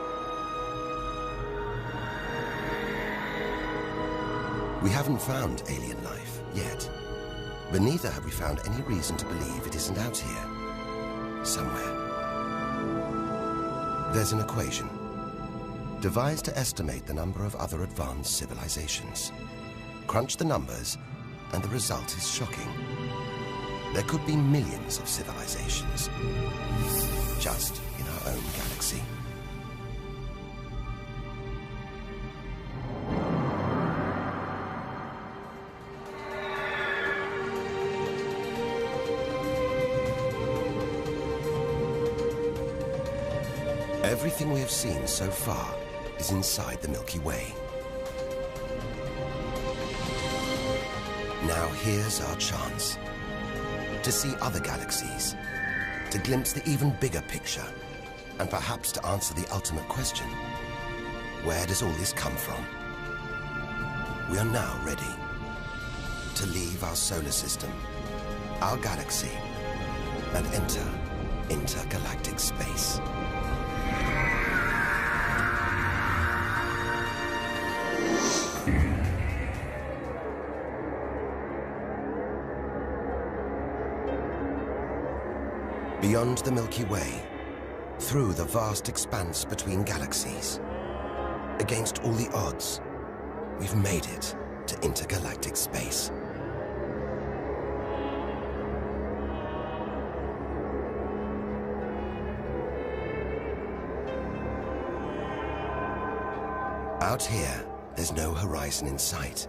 We haven't found alien life yet. But neither have we found any reason to believe it isn't out here, somewhere. There's an equation, devised to estimate the number of other advanced civilizations. Crunch the numbers, and the result is shocking. There could be millions of civilizations, just in our own galaxy. Everything we have seen so far is inside the Milky Way. Now here's our chance to see other galaxies, to glimpse the even bigger picture, and perhaps to answer the ultimate question: where does all this come from? We are now ready to leave our solar system, our galaxy, and enter intergalactic space. Beyond the Milky Way, through the vast expanse between galaxies, against all the odds, we've made it to intergalactic space. Out here, there's no horizon in sight.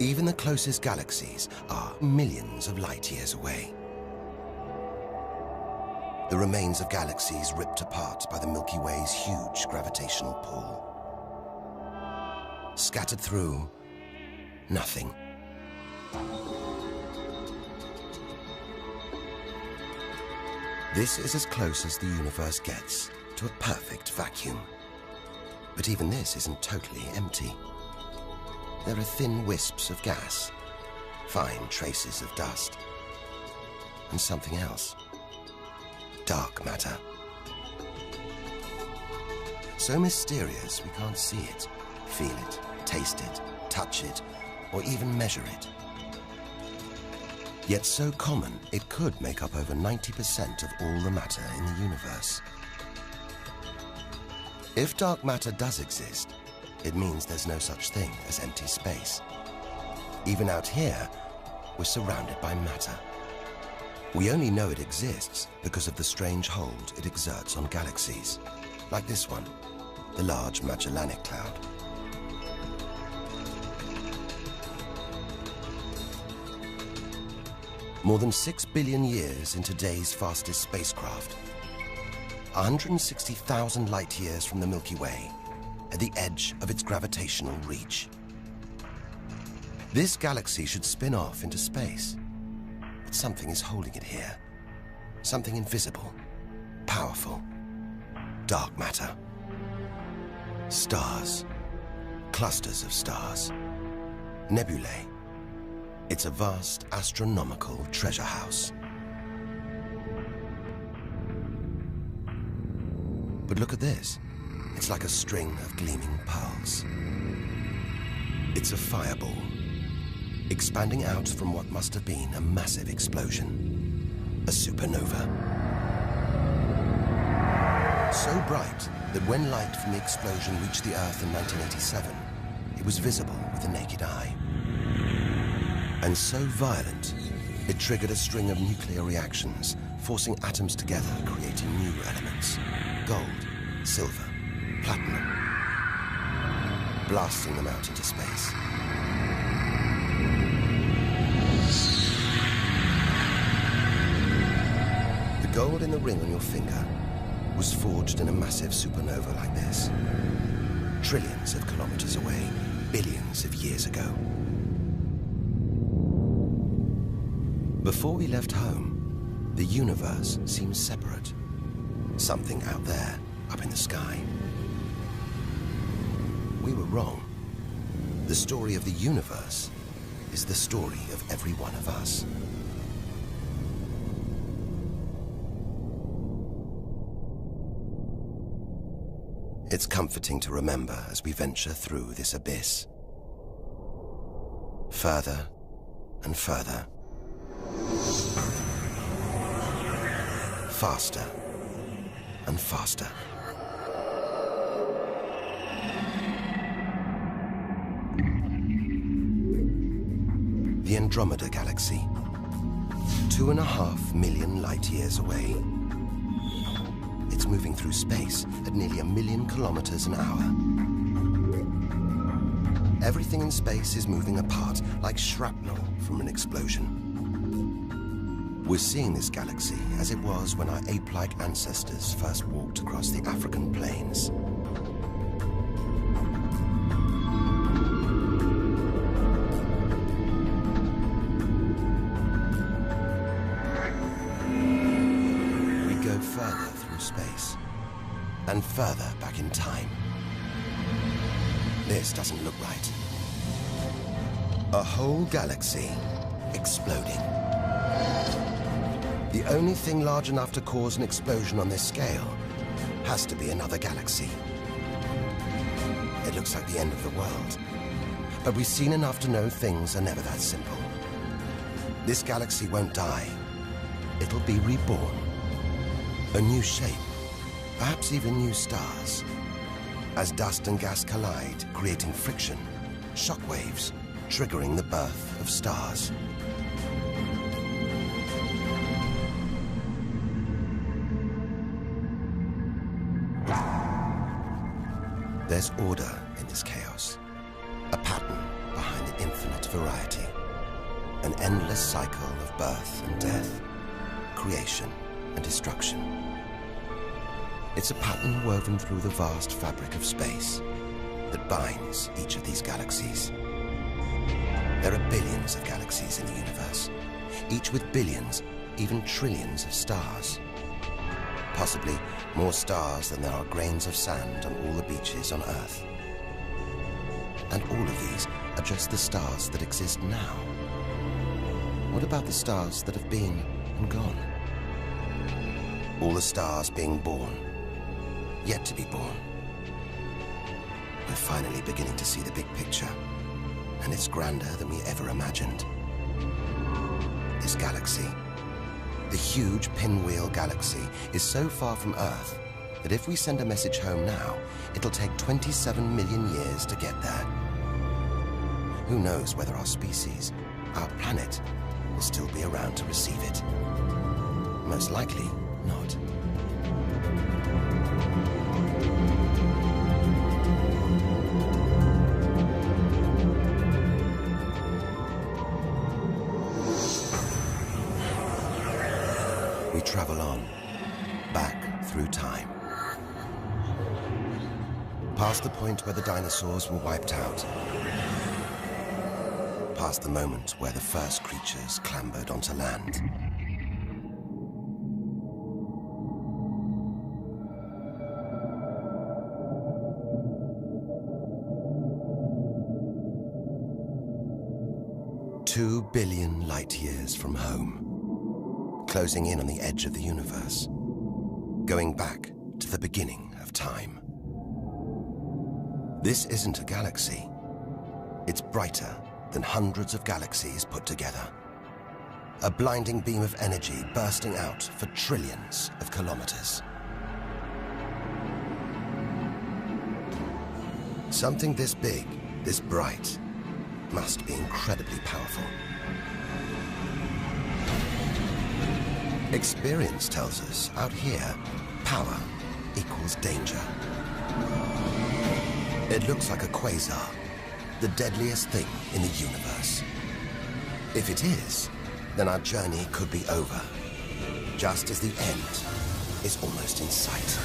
Even the closest galaxies are millions of light years away. The remains of galaxies ripped apart by the Milky Way's huge gravitational pull. Scattered through, nothing. This is as close as the universe gets to a perfect vacuum. But even this isn't totally empty. There are thin wisps of gas, fine traces of dust, and something else. Dark matter. So mysterious we can't see it, feel it, taste it, touch it, or even measure it. Yet so common, it could make up over 90% of all the matter in the universe. If dark matter does exist, it means there's no such thing as empty space. Even out here, we're surrounded by matter. We only know it exists because of the strange hold it exerts on galaxies, like this one, the Large Magellanic Cloud. More than 6 billion years in today's fastest spacecraft, 160,000 light years from the Milky Way, at the edge of its gravitational reach. This galaxy should spin off into space, but something is holding it here. Something invisible, powerful, dark matter. Stars, clusters of stars, nebulae. It's a vast astronomical treasure house. But look at this. It's like a string of gleaming pearls. It's a fireball, expanding out from what must have been a massive explosion, a supernova. So bright that when light from the explosion reached the Earth in 1987, it was visible with the naked eye. And so violent, it triggered a string of nuclear reactions, forcing atoms together, creating new elements: gold, silver, platinum, blasting them out into space. The gold in the ring on your finger was forged in a massive supernova like this, trillions of kilometers away, billions of years ago. Before we left home, the universe seemed separate. Something out there, up in the sky. We were wrong. The story of the universe is the story of every one of us. It's comforting to remember as we venture through this abyss. Further and further. Faster and faster. The Andromeda Galaxy, 2.5 million light years away. It's moving through space at nearly 1 million kilometers an hour. Everything in space is moving apart like shrapnel from an explosion. We're seeing this galaxy as it was when our ape-like ancestors first walked across the African plains. We go further through space, and further back in time. This doesn't look right. A whole galaxy exploding. The only thing large enough to cause an explosion on this scale has to be another galaxy. It looks like the end of the world, but we've seen enough to know things are never that simple. This galaxy won't die. It'll be reborn. A new shape, perhaps even new stars. As dust and gas collide, creating friction, shockwaves, triggering the birth of stars. There's order in this chaos, a pattern behind the infinite variety, an endless cycle of birth and death, creation and destruction. It's a pattern woven through the vast fabric of space that binds each of these galaxies. There are billions of galaxies in the universe, each with billions, even trillions of stars. Possibly more stars than there are grains of sand on all the beaches on Earth. And all of these are just the stars that exist now. What about the stars that have been and gone? All the stars being born, yet to be born. We're finally beginning to see the big picture, and it's grander than we ever imagined. This largest galaxy. The huge Pinwheel Galaxy is so far from Earth that if we send a message home now, it'll take 27 million years to get there. Who knows whether our species, our planet, will still be around to receive it? Most likely not. We travel on, back through time. Past the point where the dinosaurs were wiped out. Past the moment where the first creatures clambered onto land. Two billion light years from home, closing in on the edge of the universe, going back to the beginning of time. This isn't a galaxy. It's brighter than hundreds of galaxies put together. A blinding beam of energy bursting out for trillions of kilometers. Something this big, this bright, must be incredibly powerful. Experience tells us, out here, power equals danger. It looks like a quasar, the deadliest thing in the universe. If it is, then our journey could be over, just as the end is almost in sight.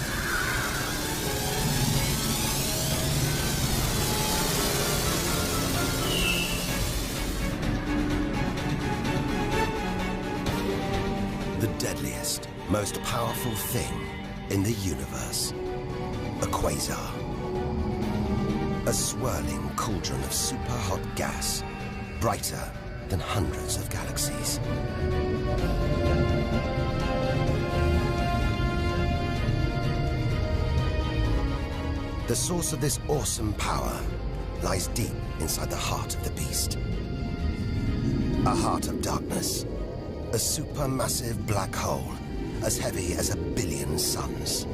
The deadliest, most powerful thing in the universe. A quasar. A swirling cauldron of super-hot gas, brighter than hundreds of galaxies. The source of this awesome power lies deep inside the heart of the beast. A heart of darkness. A supermassive black hole, as heavy as 1 billion suns.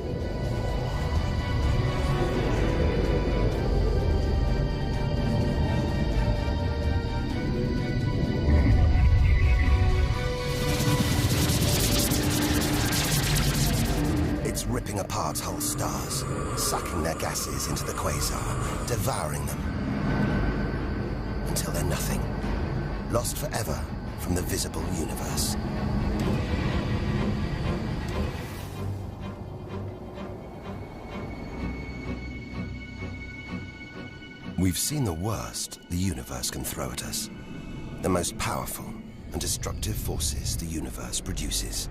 It's ripping apart whole stars, sucking their gases into the quasar, devouring them, until they're nothing, lost forever from the visible universe. We've seen the worst the universe can throw at us, the most powerful and destructive forces the universe produces.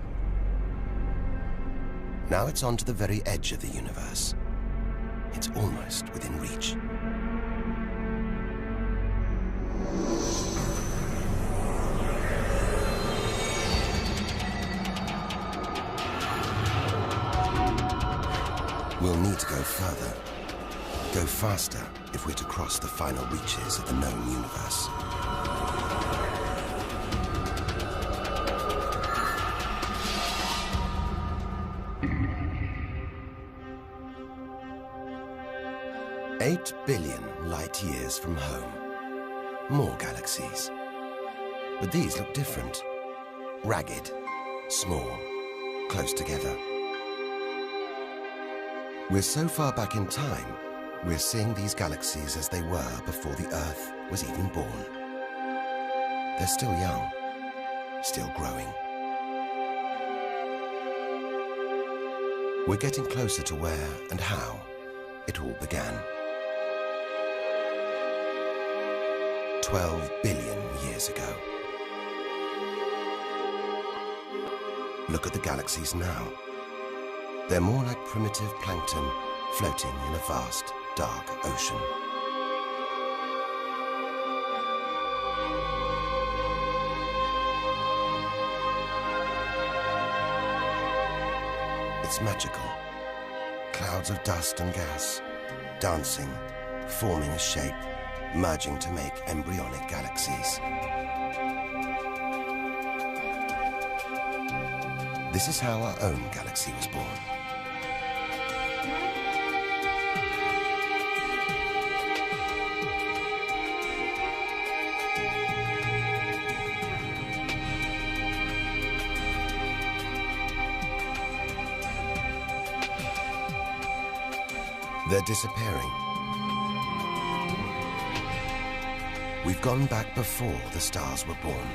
Now it's on to the very edge of the universe. It's almost within reach. We'll need to go further, go faster if we're to cross the final reaches of the known universe. $8 billion light years from home. More galaxies. But these look different. Ragged, small, close together. We're so far back in time, we're seeing these galaxies as they were before the Earth was even born. They're still young, still growing. We're getting closer to where and how it all began. 12 billion years ago. Look at the galaxies now. They're more like primitive plankton floating in a vast, dark ocean. It's magical. Clouds of dust and gas, dancing, forming a shape, merging to make embryonic galaxies. This is how our own galaxy was born. They're disappearing. We've gone back before the stars were born.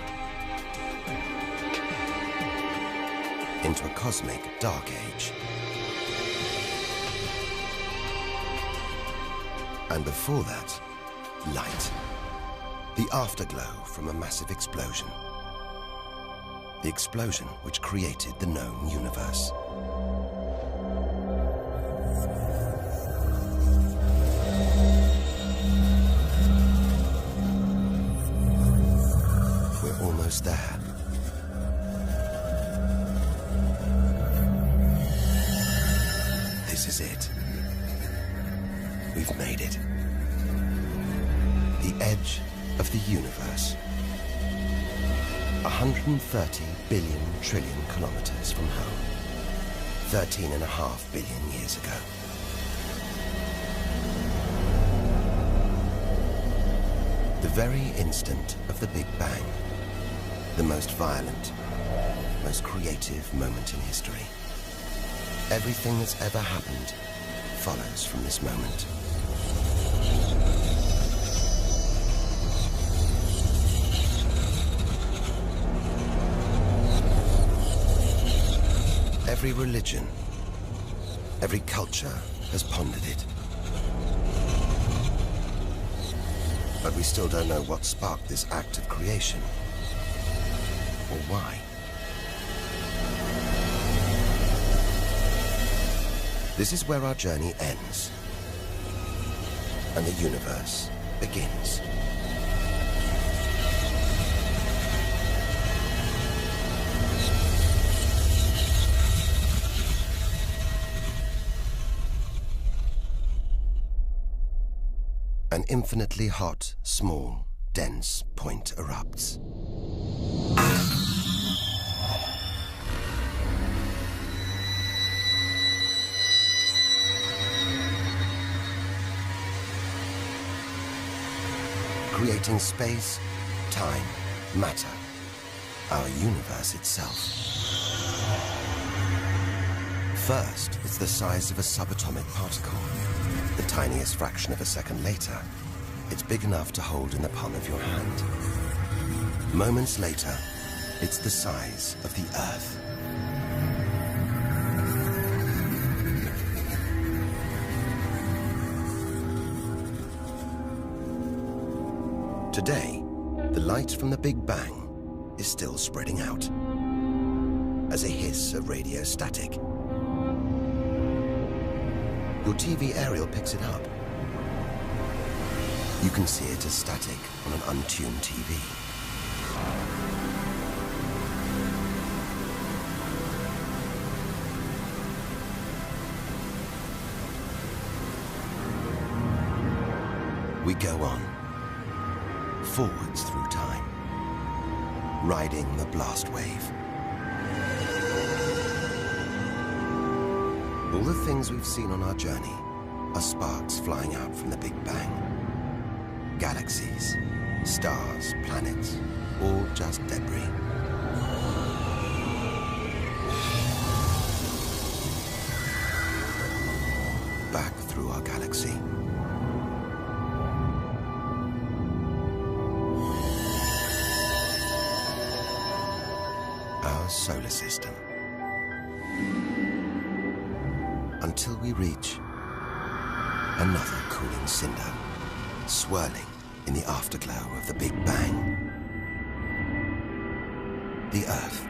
Into a cosmic dark age. And before that, light. The afterglow from a massive explosion. The explosion which created the known universe. We're almost there. This is it. We've made it. The edge of the universe. 130 billion trillion kilometers from home. 13.5 billion years ago. The very instant of the Big Bang. The most violent, most creative moment in history. Everything that's ever happened follows from this moment. Every religion, every culture has pondered it. But we still don't know what sparked this act of creation, or why. This is where our journey ends, and the universe begins. An infinitely hot, small, dense point erupts. Creating space, time, matter, our universe itself. First, it's the size of a subatomic particle. The tiniest fraction of a second later, it's big enough to hold in the palm of your hand. Moments later, it's the size of the Earth. Today, the light from the Big Bang is still spreading out as a hiss of radio static. Your TV aerial picks it up. You can see it as static on an untuned TV. We go on, forwards through time, riding the blast wave. All the things we've seen on our journey are sparks flying out from the Big Bang. Galaxies, stars, planets, all just debris. Back through our galaxy. Our solar system. Until we reach another cooling cinder, swirling in the afterglow of the Big Bang. The Earth.